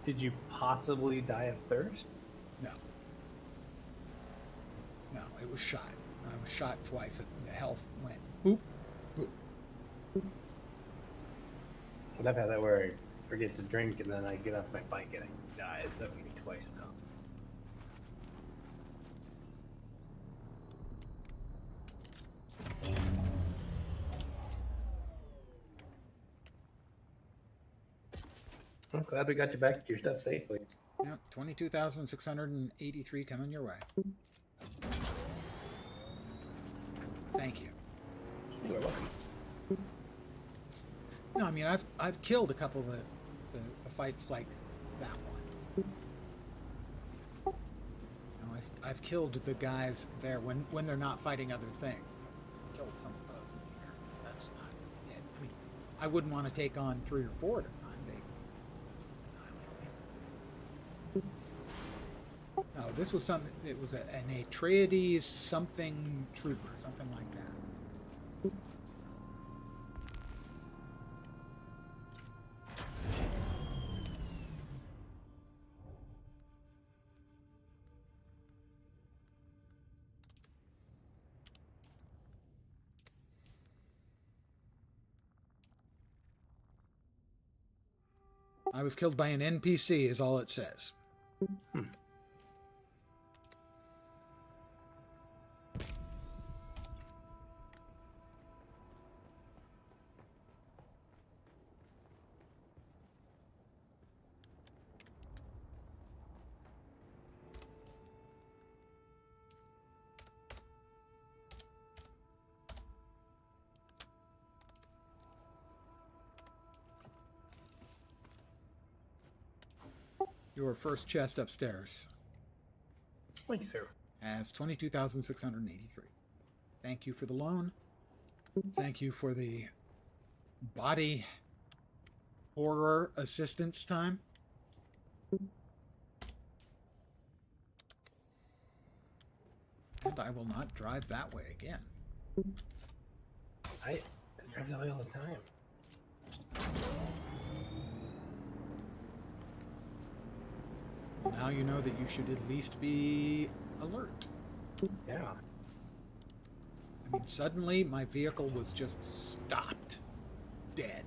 Did you possibly die of thirst? No. No, it was shot. I was shot twice. The health went boop, boop. I've had that where I forget to drink and then I get off my bike and I die. It's happened to me twice now. I'm glad we got you back to your stuff safely. Yep, 22,683 coming your way. Thank you. You're welcome. No, I mean I've killed a couple of the fights like that one. You know, I've killed the guys there when they're not fighting other things. I've killed some of those in here, so that's not it. I mean, I wouldn't want to take on 3 or 4 at a time. They annihilate me. No, this was something. It was an Atreides something trooper, something like that. I was killed by an NPC is all it says. Your first chest upstairs Thank you, sir. has 22,683. Thank you for the loan. Thank you for the body horror assistance time. And I will not drive that way again. I drive that way all the time. Well, now you know that you should at least be alert. Yeah. I mean, suddenly my vehicle was just stopped. Dead.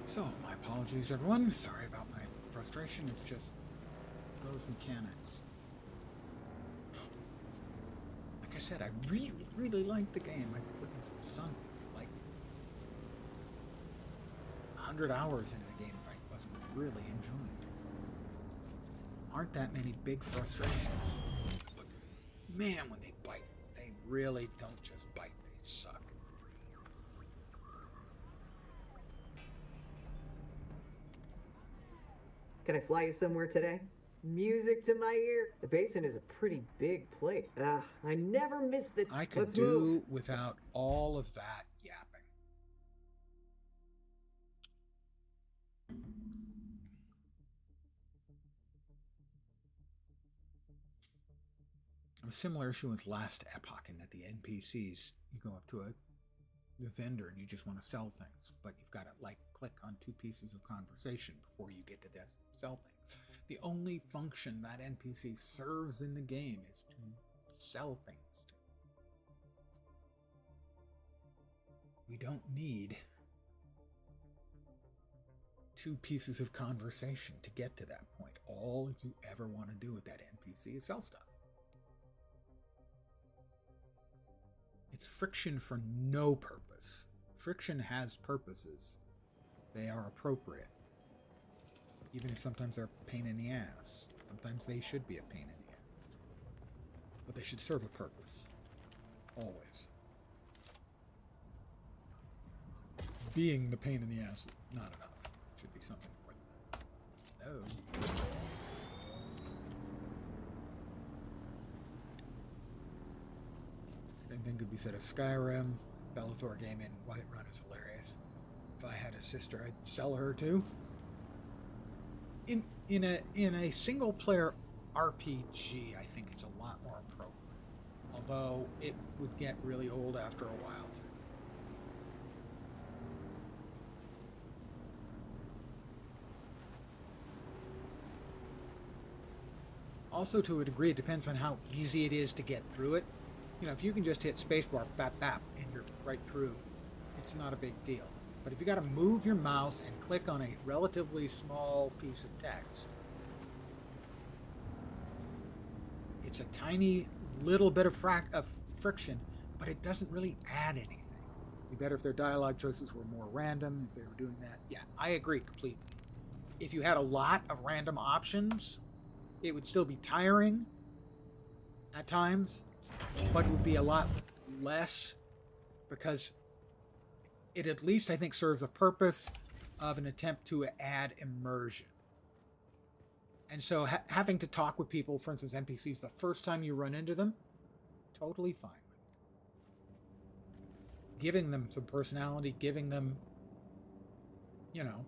So, my apologies, everyone. Sorry about my frustration. It's just those mechanics. Like I said, I really, really liked the game. I would have sunk like 100 hours into the game if I wasn't really enjoying it. Aren't that many big frustrations. But man, when they bite, they really don't just bite, they suck. Can I fly you somewhere today? Music to my ear. The basin is a pretty big place. I never miss the... I could Let's do move. without all of that yapping. A similar issue with Last Epoch in that the NPCs, you go up to a vendor and you just want to sell things, but you've got to like click on 2 pieces of conversation before you get to sell things. The only function that NPC serves in the game is to sell things. We don't need 2 pieces of conversation to get to that point. All you ever want to do with that NPC is sell stuff. It's friction for no purpose. Friction has purposes. They are appropriate. Even if sometimes they're a pain in the ass. Sometimes they should be a pain in the ass. But they should serve a purpose. Always. Being the pain in the ass is not enough. It should be something more than that. No. Same thing could be said of Skyrim. Bellathor game in Whiterun is hilarious. If I had a sister, I'd sell her too. In a single player RPG, I think it's a lot more appropriate. Although it would get really old after a while too. Also, to a degree, it depends on how easy it is to get through it. You know, if you can just hit spacebar, bap, bap, and you're right through, it's not a big deal. But if you got to move your mouse and click on a relatively small piece of text, it's a tiny little bit of friction, but it doesn't really add anything. It'd be better if their dialogue choices were more random, if they were doing that. Yeah, I agree completely. If you had a lot of random options, it would still be tiring at times, but it would be a lot less because it at least, I think, serves a purpose of an attempt to add immersion. And so having to talk with people, for instance, NPCs, the first time you run into them, totally fine with it. Giving them some personality, giving them, you know,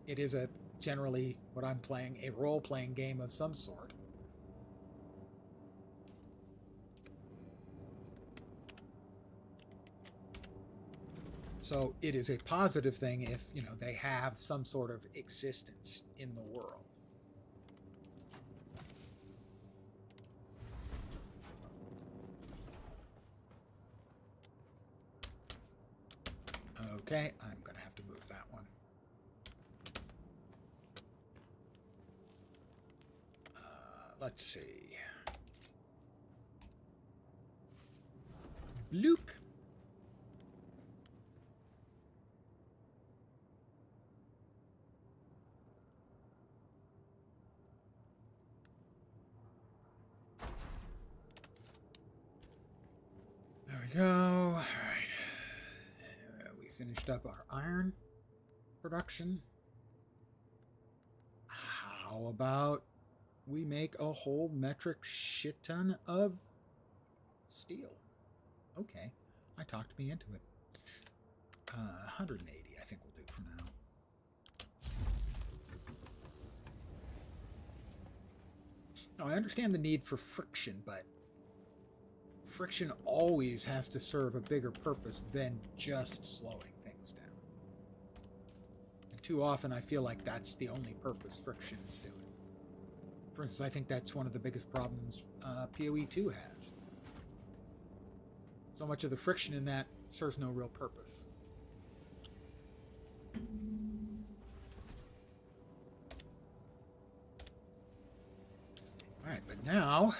it is a generally what I'm playing, a role-playing game of some sort. So it is a positive thing if, you know, they have some sort of existence in the world. Okay, I'm going to have to move that one. Let's see. Bloop. There we go. All right. We finished up our iron production. How about we make a whole metric shit ton of steel? Okay. I talked me into it. 180, I think we'll do for now. Now, I understand the need for friction, but friction always has to serve a bigger purpose than just slowing things down. And too often I feel like that's the only purpose friction is doing. For instance, I think that's one of the biggest problems PoE 2 has. So much of the friction in that serves no real purpose. Alright, but now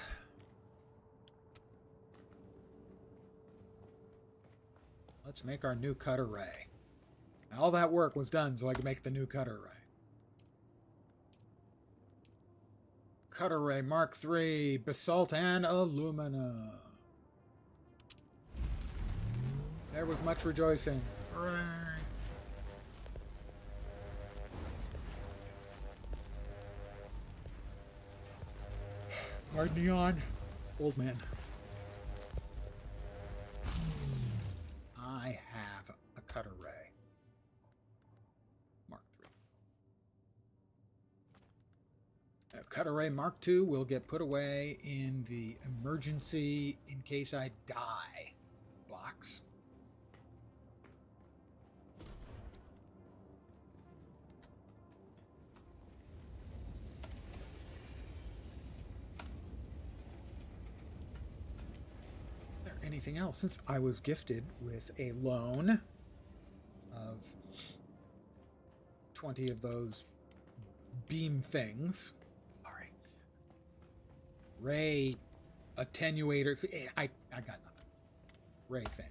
let's make our new cut array. Now, all that work was done so I could make the new cut array. Cut array Mark III, basalt and alumina. There was much rejoicing. Hooray. Hard neon. Old man. I have a cutter ray. Mark III. Cutter ray Mark II will get put away in the emergency in case I die box. Anything else, since I was gifted with a loan of 20 of those beam things. Sorry. Ray attenuators. I got nothing. Ray things.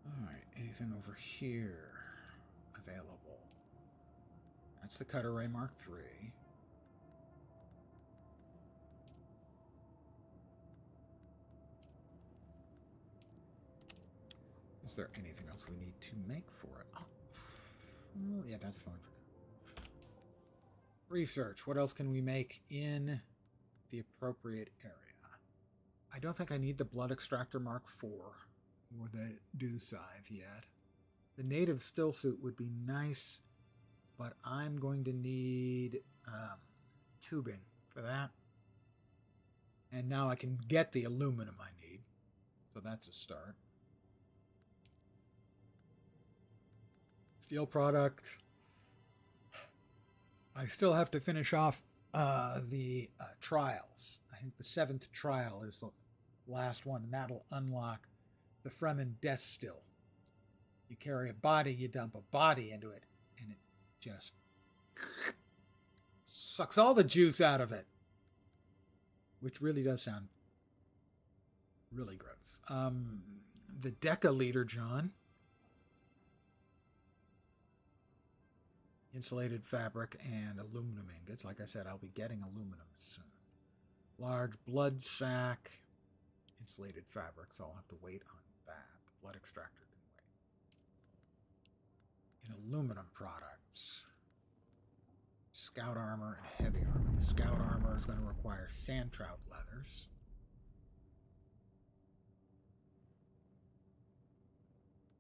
Alright, anything over here available? That's the Cutter Ray Mark III. Is there anything else we need to make for it? Oh, yeah, that's fine for now. Research. What else can we make in the appropriate area? I don't think I need the Blood Extractor Mark IV or the Dew Scythe yet. The native still suit would be nice, but I'm going to need tubing for that. And now I can get the aluminum I need. So that's a start. Steel product. I still have to finish off the trials. I think the 7th trial is the last one, and that'll unlock the Fremen Death Still. You carry a body, you dump a body into it, and it just sucks all the juice out of it. Which really does sound really gross. The Deca Leader, John. Insulated fabric and aluminum ingots. Like I said, I'll be getting aluminum soon. Large blood sac. Insulated fabric, so I'll have to wait on that. The blood extractor can wait. In aluminum products. Scout armor and heavy armor. The scout armor is going to require sand trout leathers.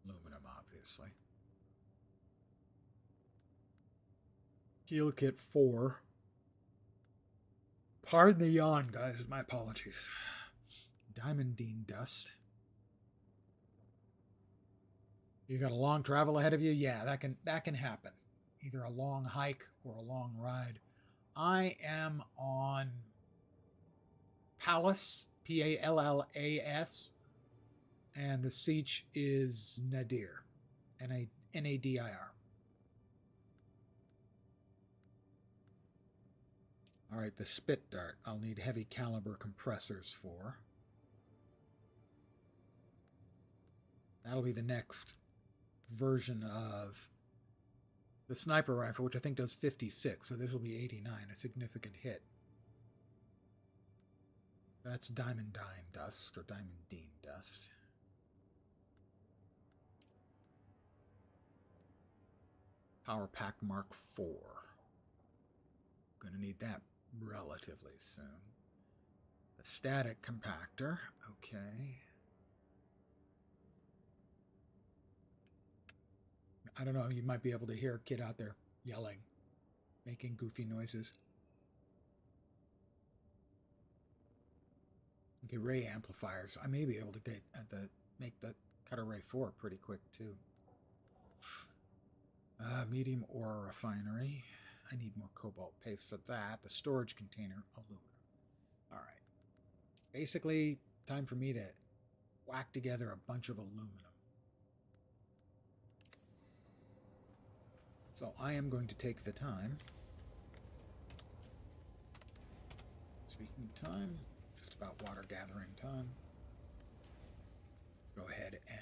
Aluminum, obviously. Heal kit 4. Pardon the yawn, guys. My apologies. Diamondine dust. You got a long travel ahead of you? Yeah, that can happen. Either a long hike or a long ride. I am on Pallas, Pallas, and the siege is Nadir, Nadir. All right, the spit dart, I'll need heavy caliber compressors for. That'll be the next version of the sniper rifle, which I think does 56, so this will be 89, a significant hit. That's diamondine dust, or diamondine dust. Power Pack Mark IV. Gonna need that relatively soon. The static compactor, okay. I don't know, you might be able to hear a kid out there yelling, making goofy noises. Okay, ray amplifiers. I may be able to make the Cutter Ray 4 pretty quick too. Medium ore refinery. I need more cobalt paste for that. The storage container, aluminum. All right. Basically, time for me to whack together a bunch of aluminum. So I am going to take the time. Speaking of time, just about water gathering time. Go ahead and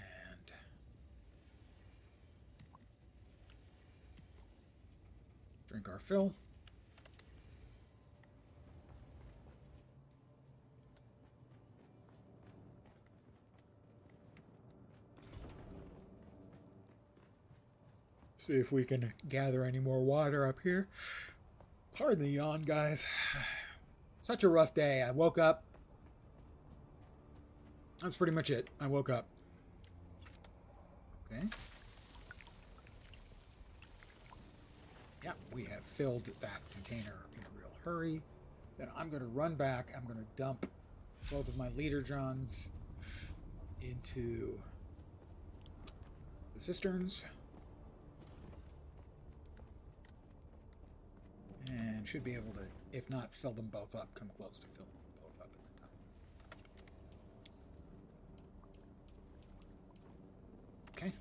drink our fill. See if we can gather any more water up here. Pardon the yawn, guys. Such a rough day. I woke up. That's pretty much it. I woke up. Okay. Yeah, we have filled that container in a real hurry. Then I'm going to run back. I'm going to dump both of my leader johns into the cisterns. And should be able to, if not fill them both up, come close to filling them both up at the time. Okay.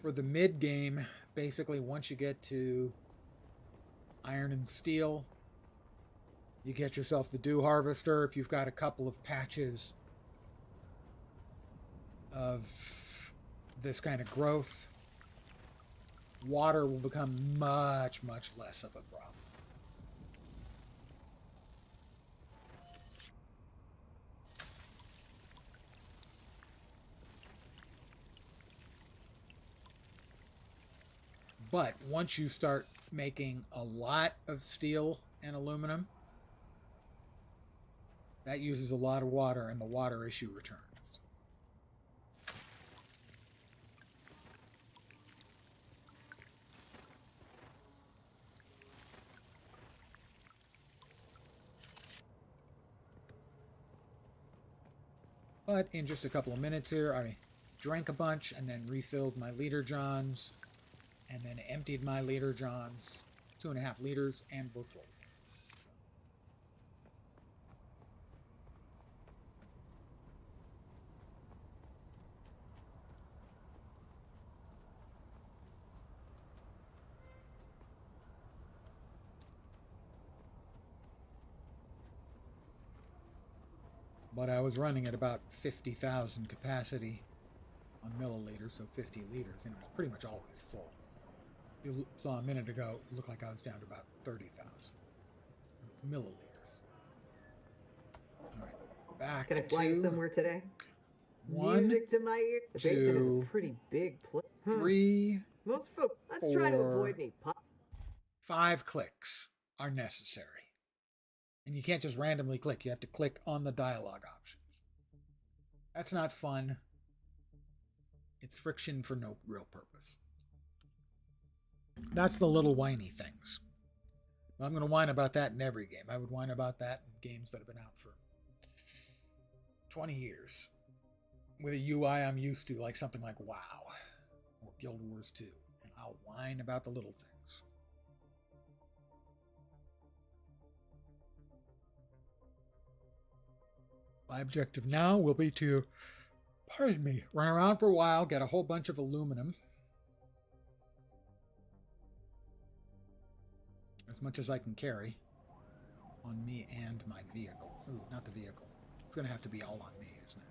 For the mid game, basically once you get to iron and steel, you get yourself the dew harvester. If you've got a couple of patches of this kind of growth, water will become much, much less of a problem. But once you start making a lot of steel and aluminum, that uses a lot of water, and the water issue returns. But in just a couple of minutes here, I drank a bunch and then refilled my liter johns, and then emptied my liter johns, 2.5 liters, and we're full. But I was running at about 50,000 capacity on milliliters, so 50 liters, and it was pretty much always full. You saw a minute ago, it looked like I was down to about 30,000 milliliters. All right, back Gonna fly to somewhere today? 1, Music to my ear. The basin is a pretty big place. 3, Most folks, let's try to 4, avoid any pop. 5 clicks are necessary. And you can't just randomly click. You have to click on the dialogue options. That's not fun. It's friction for no real purpose. That's the little whiny things. I'm going to whine about that in every game. I would whine about that in games that have been out for 20 years. With a UI I'm used to, like something like WoW or Guild Wars 2. And I'll whine about the little things. My objective now will be to, pardon me, run around for a while, get a whole bunch of aluminum. As much as I can carry on me and my vehicle. Ooh, not the vehicle. It's going to have to be all on me, isn't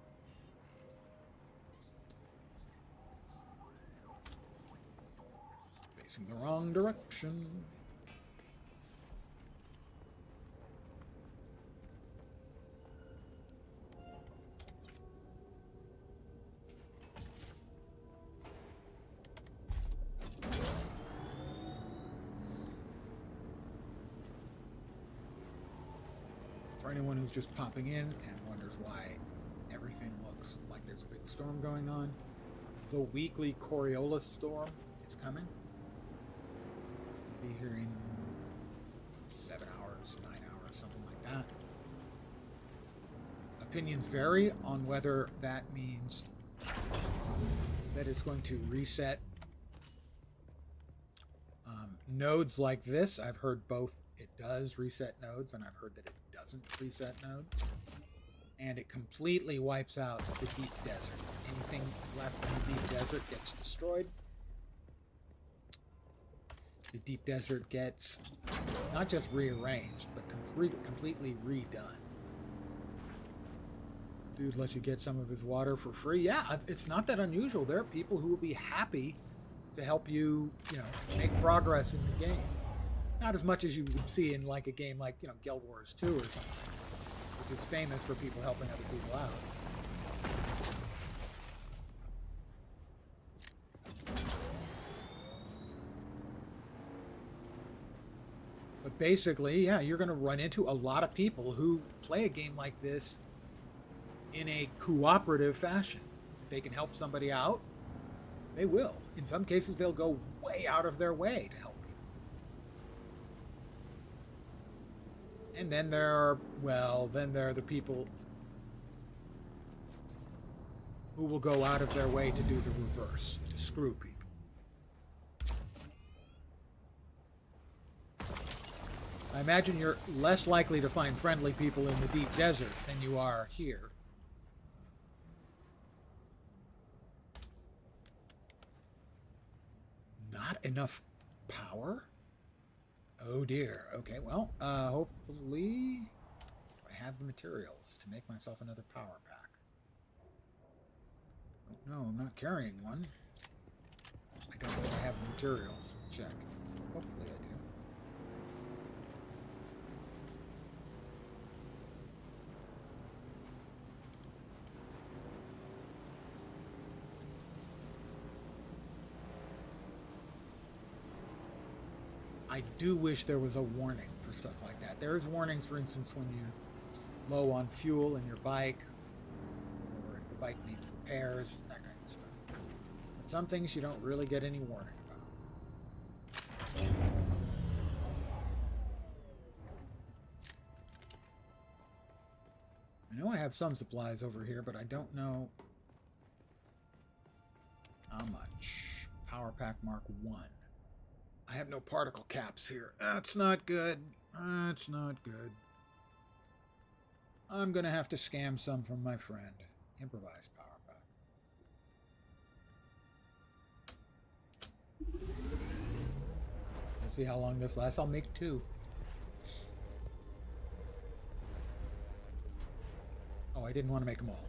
it? Facing the wrong direction. For anyone who's just popping in and wonders why everything looks like there's a big storm going on, the weekly Coriolis storm is coming. Be here in 7 hours, 9 hours, something like that. Opinions vary on whether that means that it's going to reset nodes like this. I've heard both. It does reset nodes, and I've heard that it doesn't reset nodes. And it completely wipes out the deep desert. Anything left in the deep desert gets destroyed. The deep desert gets not just rearranged, but completely redone. Dude lets you get some of his water for free. Yeah, it's not that unusual. There are people who will be happy to help you, make progress in the game. Not as much as you would see in like a game like, Guild Wars 2 or something. which is famous for people helping other people out. But basically, yeah, you're going to run into a lot of people who play a game like this in a cooperative fashion. If they can help somebody out, they will. In some cases, they'll go way out of their way to help you. And then there are the people who will go out of their way to do the reverse, to screw people. I imagine you're less likely to find friendly people in the deep desert than you are here. Not enough power? Oh dear. Okay, well, hopefully I have the materials to make myself another power pack. Oh, no, I'm not carrying one. I don't know if I have the materials. Check. Hopefully I do. I do wish there was a warning for stuff like that. There's warnings, for instance, when you're low on fuel in your bike, or if the bike needs repairs, that kind of stuff. But some things you don't really get any warning about. I know I have some supplies over here, but I don't know how much. Power Pack Mark 1. I have no particle caps here. That's not good. That's not good. I'm going to have to scam some from my friend. Improvised power pack. Let's see how long this lasts. I'll make 2. Oh, I didn't want to make them all.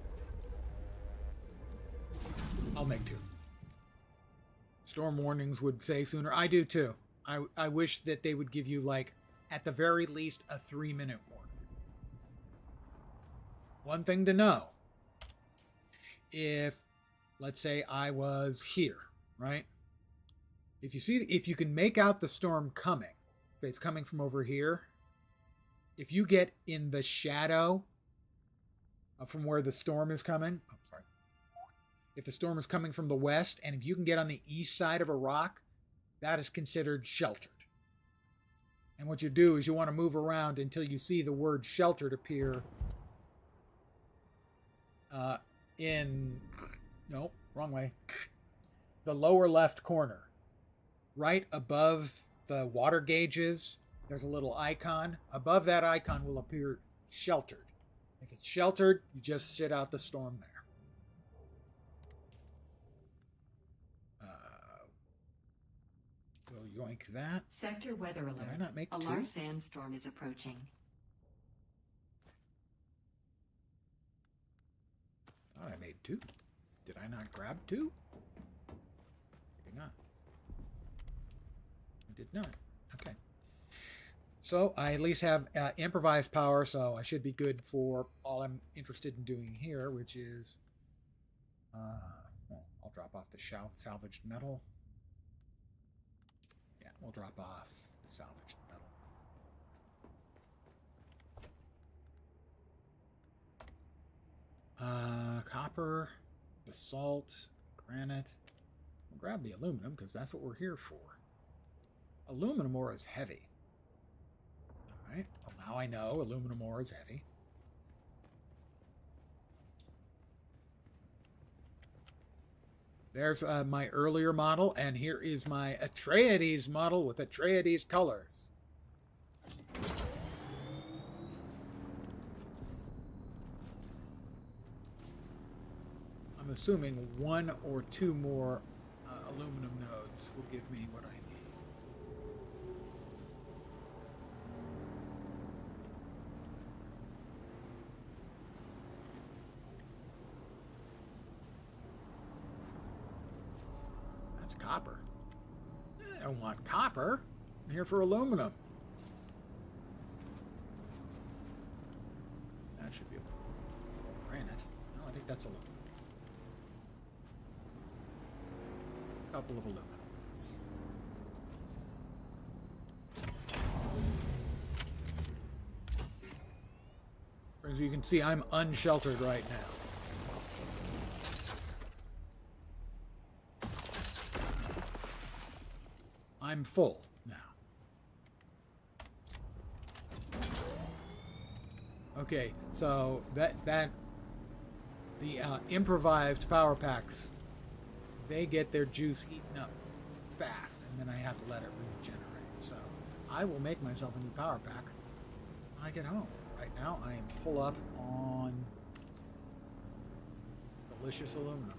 I'll make 2. Storm warnings would say sooner. I do too. I wish that they would give you, like, at the very least, a 3-minute warning. One thing to know. If, let's say I was here, right? If you can make out the storm coming, say it's coming from over here, if you get in the shadow from where the storm is coming, if the storm is coming from the west, and if you can get on the east side of a rock, that is considered sheltered. And what you do is you want to move around until you see the word sheltered appear no, wrong way. The lower left corner. Right above the water gauges, there's a little icon. Above that icon will appear sheltered. If it's sheltered, you just sit out the storm there. We'll yoink that. Sector weather alert. Did I not make A 2? large sandstorm is approaching. Oh, I made 2. Did I not grab 2? Maybe not. I did not. Okay. So I at least have improvised power, so I should be good for all I'm interested in doing here, which is... well, I'll drop off the salvaged metal. Yeah, we'll drop off the salvaged metal. Copper, basalt, granite. We'll grab the aluminum because that's what we're here for. Aluminum ore is heavy. Alright, well now I know aluminum ore is heavy. There's my earlier model, and here is my Atreides model with Atreides colors. I'm assuming 1 or 2 more aluminum nodes will give me what I need. That's copper. I don't want copper. I'm here for aluminum. that should be aluminum. Granite. No, I think that's aluminum. A couple of aluminum ones. As you can see, I'm unsheltered right now. I'm full now. Okay, so the improvised power packs, they get their juice eaten up fast, and then I have to let it regenerate. So I will make myself a new power pack when I get home. Right now, I am full up on delicious aluminum.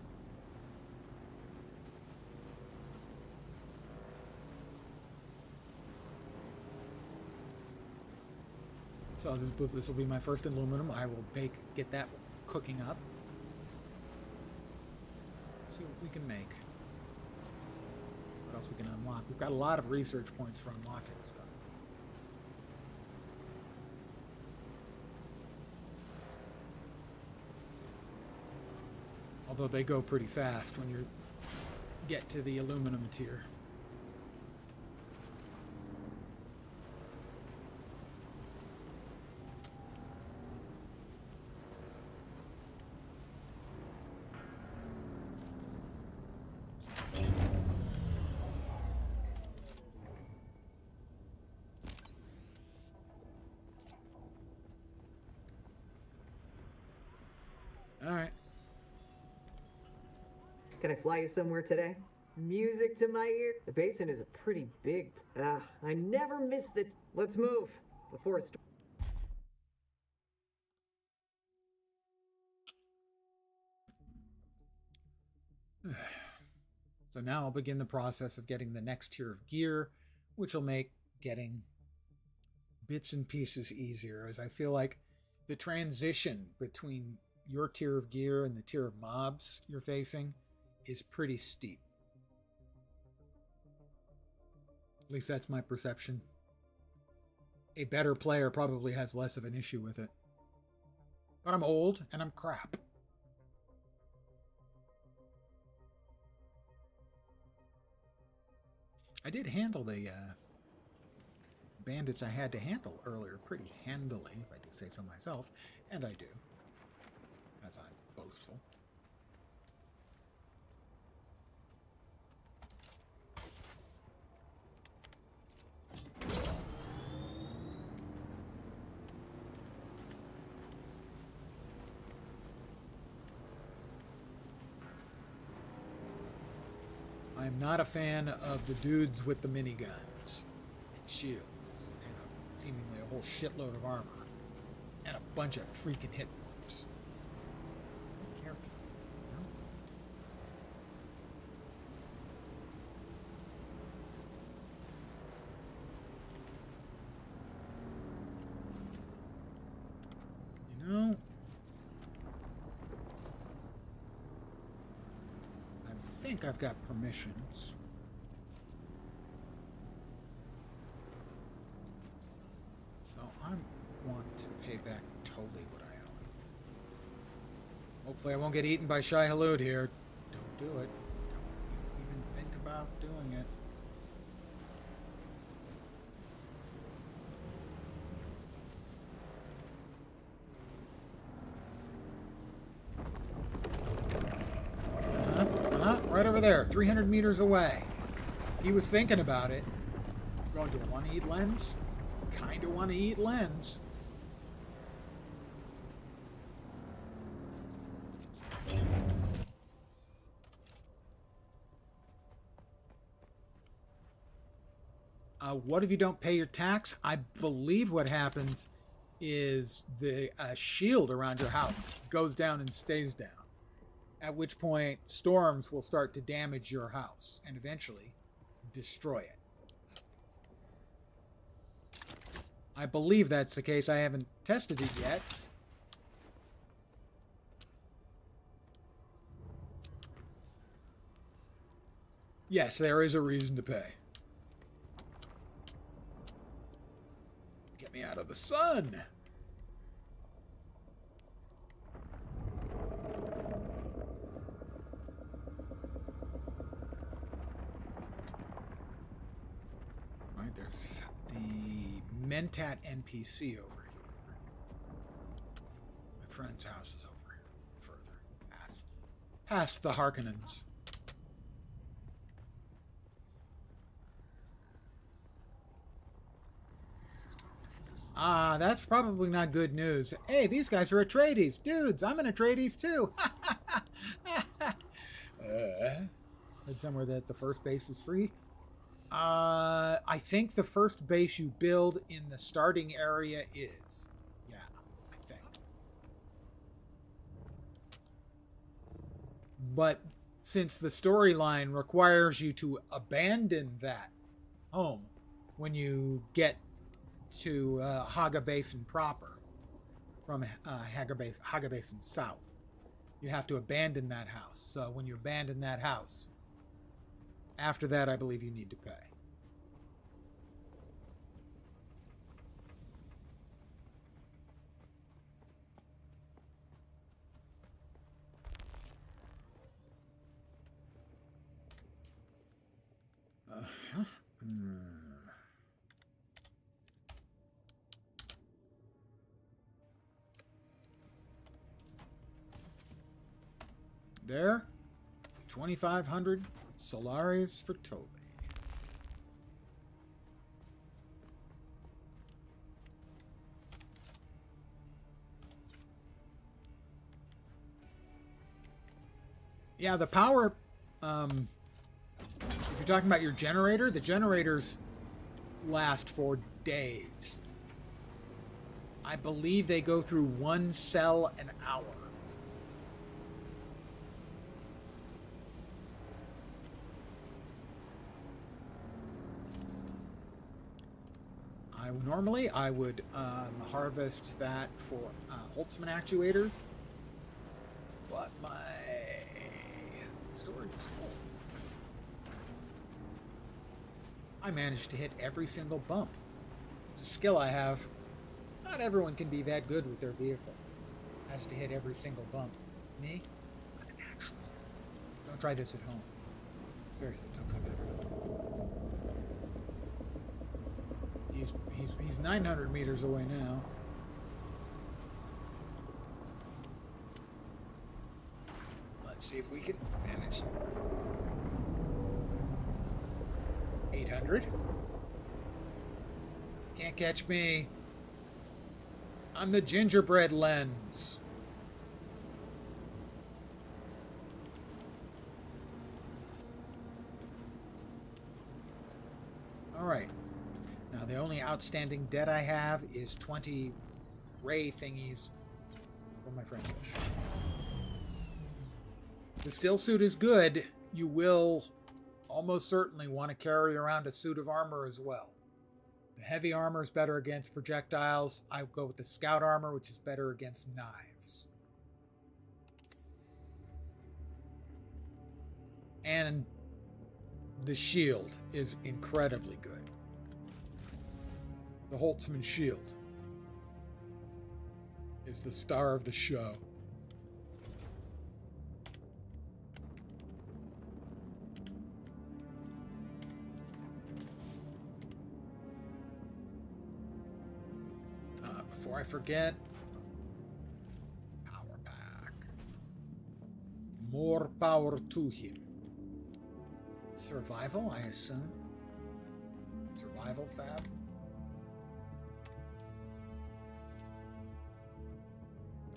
So this will be my first aluminum. I will get that cooking up. See what we can make. What else we can unlock. We've got a lot of research points for unlocking stuff. Although they go pretty fast when you get to the aluminum tier. Alright. Can I fly you somewhere today? Music to my ear. The basin is a pretty big. I never miss the. Let's move before it's. So now I'll begin the process of getting the next tier of gear, which will make getting bits and pieces easier, as I feel like the transition between your tier of gear and the tier of mobs you're facing is pretty steep. At least that's my perception. A better player probably has less of an issue with it. But I'm old and I'm crap. I did handle the bandits I had to handle earlier pretty handily, if I do say so myself, and I do, as I'm boastful. I'm not a fan of the dudes with the miniguns and shields and seemingly a whole shitload of armor and a bunch of freaking hit points. Be careful. You know, I think I've got permissions. So I want to pay back totally what I owe. Hopefully I won't get eaten by Shai Halud here. Don't do it. Don't even think about doing it. Right over there, 300 meters away. He was thinking about it. Going to want to eat lens? Kind of want to eat lens. What if you don't pay your tax? I believe what happens is the shield around your house goes down and stays down. At which point, storms will start to damage your house and eventually destroy it. I believe that's the case. I haven't tested it yet. Yes, there is a reason to pay. Get me out of the sun. Mentat NPC over here. My friend's house is over here. Further. Past the Harkonnens. Ah, that's probably not good news. Hey, these guys are Atreides. Dudes, I'm an Atreides too. Read somewhere that the first base is free. I think the first base you build in the starting area is. Yeah, I think. But since the storyline requires you to abandon that home when you get to Haga Basin proper, from Haga Basin south, you have to abandon that house. So when you abandon that house, after that, I believe you need to pay. There, 2,500 Solaris for Toli. Yeah, the power, if you're talking about your generator, the generators last for days. I believe they go through 1 cell an hour. Normally, I would harvest that for Holtzman actuators, but my storage is full. I managed to hit every single bump. It's a skill I have. Not everyone can be that good with their vehicle. Has to hit every single bump. Me? I'm a natural. Don't try this at home. Seriously, don't try that at home. He's 900 meters away now. Let's see if we can manage. 800. Can't catch me. I'm the gingerbread lens. All right. Now, the only outstanding debt I have is 20 ray thingies from my friend Bush. The still suit is good. You will almost certainly want to carry around a suit of armor as well. The heavy armor is better against projectiles. I go with the scout armor, which is better against knives. And the shield is incredibly good. The Holtzman shield is the star of the show. Before I forget, power pack. More power to him. Survival, I assume. Survival fab.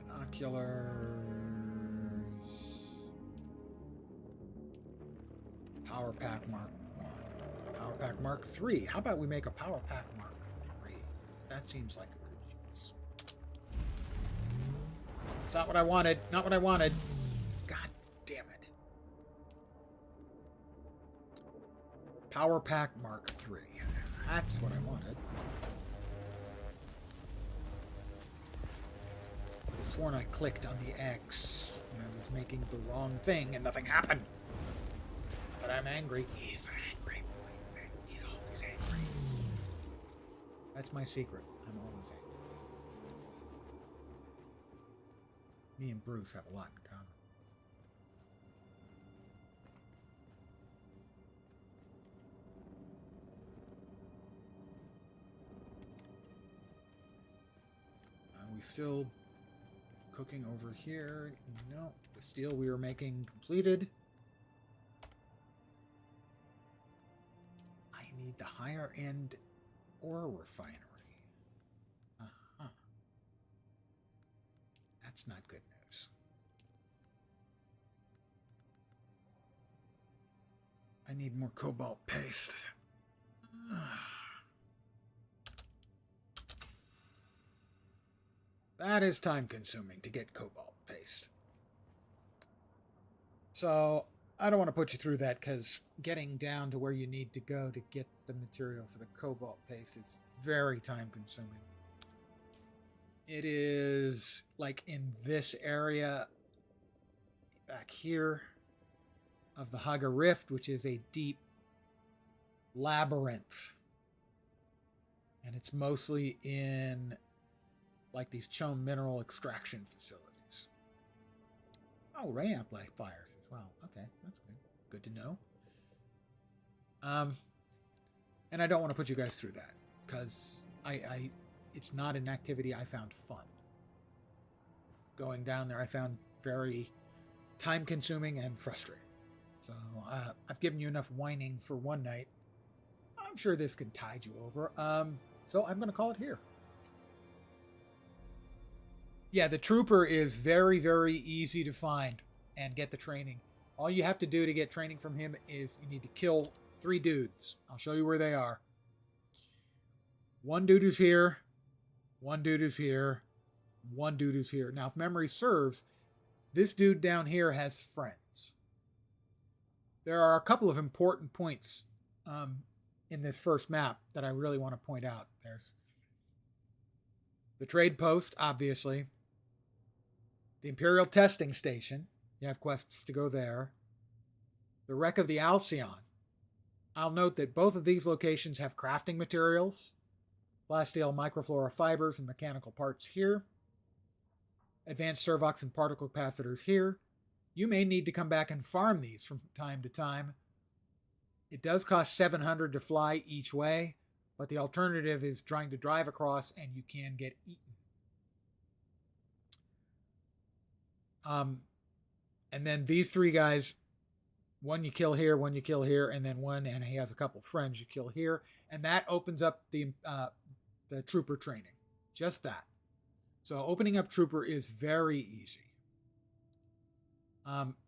Binoculars. Power pack Mark 1. Power pack Mark 3. How about we make a power pack Mark 3? That seems like a good use. It's not what I wanted. Not what I wanted. God damn it. Power pack Mark 3. That's what I wanted. I sworn I clicked on the X when I was making the wrong thing and nothing happened. But I'm angry. He's angry. He's always angry. That's my secret. I'm always angry. Me and Bruce have a lot in common. still cooking over here? No. The steel we were making completed. I need the higher end ore refinery. Uh-huh. That's not good news. I need more cobalt paste. That is time consuming to get cobalt paste. So I don't want to put you through that because getting down to where you need to go to get the material for the cobalt paste is very time consuming. It is like in this area back here of the Haga Rift, which is a deep labyrinth. And it's mostly in like these chone mineral extraction facilities. Oh, ray amplifiers as well. Okay, that's good. Good to know. And I don't want to put you guys through that because it's not an activity I found fun. Going down there, I found very time-consuming and frustrating. So I've given you enough whining for one night. I'm sure this can tide you over. So I'm going to call it here. Yeah, the trooper is very, very easy to find and get the training. All you have to do to get training from him is you need to kill 3 dudes. I'll show you where they are. 1 dude is here. 1 dude is here. 1 dude is here. Now, if memory serves, this dude down here has friends. There are a couple of important points in this first map that I really want to point out. There's the trade post, obviously. The Imperial Testing Station. You have quests to go there. The wreck of the Alcyon. I'll note that both of these locations have crafting materials. Plasteel microflora fibers and mechanical parts here. Advanced servox and particle capacitors here. You may need to come back and farm these from time to time. It does cost 700 to fly each way, but the alternative is trying to drive across and you can get eaten. And then these 3 guys, 1 you kill here, 1 you kill here, and then 1, and he has a couple friends you kill here, and that opens up the trooper training. Just that. So opening up trooper is very easy.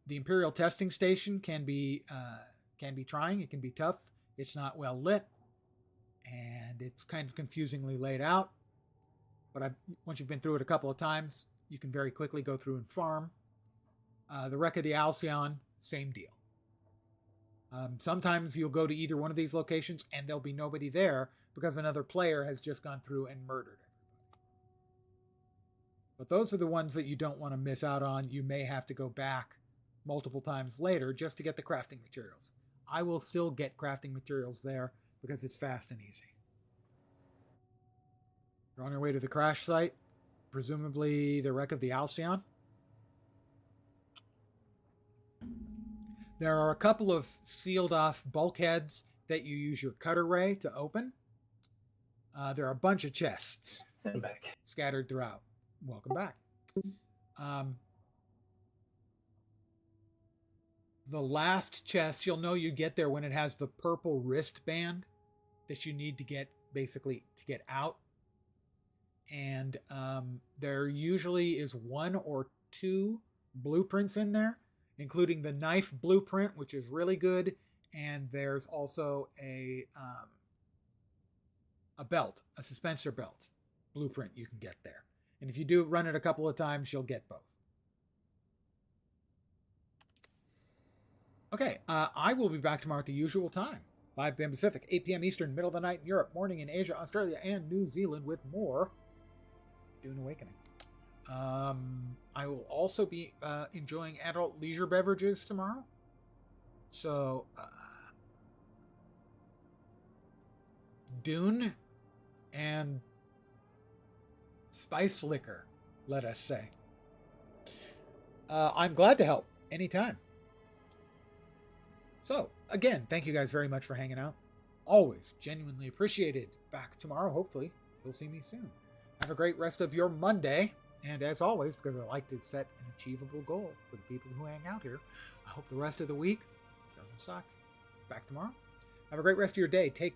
The Imperial Testing Station can be trying. It can be tough. It's not well lit, and it's kind of confusingly laid out. But once you've been through it a couple of times, you can very quickly go through and farm. The wreck of the Alcyon, same deal. Sometimes you'll go to either one of these locations and there'll be nobody there because another player has just gone through and murdered everybody. But those are the ones that you don't want to miss out on. You may have to go back multiple times later just to get the crafting materials. I will still get crafting materials there because it's fast and easy. You're on your way to the crash site, presumably the wreck of the Alcyon. There are a couple of sealed off bulkheads that you use your cutter ray to open. There are a bunch of chests scattered throughout. Welcome back. The last chest, you'll know you get there when it has the purple wristband that you need to get, basically, to get out. And there usually is 1 or 2 blueprints in there, including the knife blueprint, which is really good. And there's also a belt, a suspensor belt blueprint you can get there. And if you do run it a couple of times, you'll get both. Okay, I will be back tomorrow at the usual time. 5 p.m. Pacific, 8 p.m. Eastern, middle of the night in Europe, morning in Asia, Australia, and New Zealand with more Dune Awakening. I will also be enjoying adult leisure beverages tomorrow. So, Dune and spice liquor, let us say. I'm glad to help anytime. So, again, thank you guys very much for hanging out. Always genuinely appreciated. Back tomorrow, hopefully. You'll see me soon. Have a great rest of your Monday. And as always, because I like to set an achievable goal for the people who hang out here, I hope the rest of the week doesn't suck. Back tomorrow. Have a great rest of your day. Take care.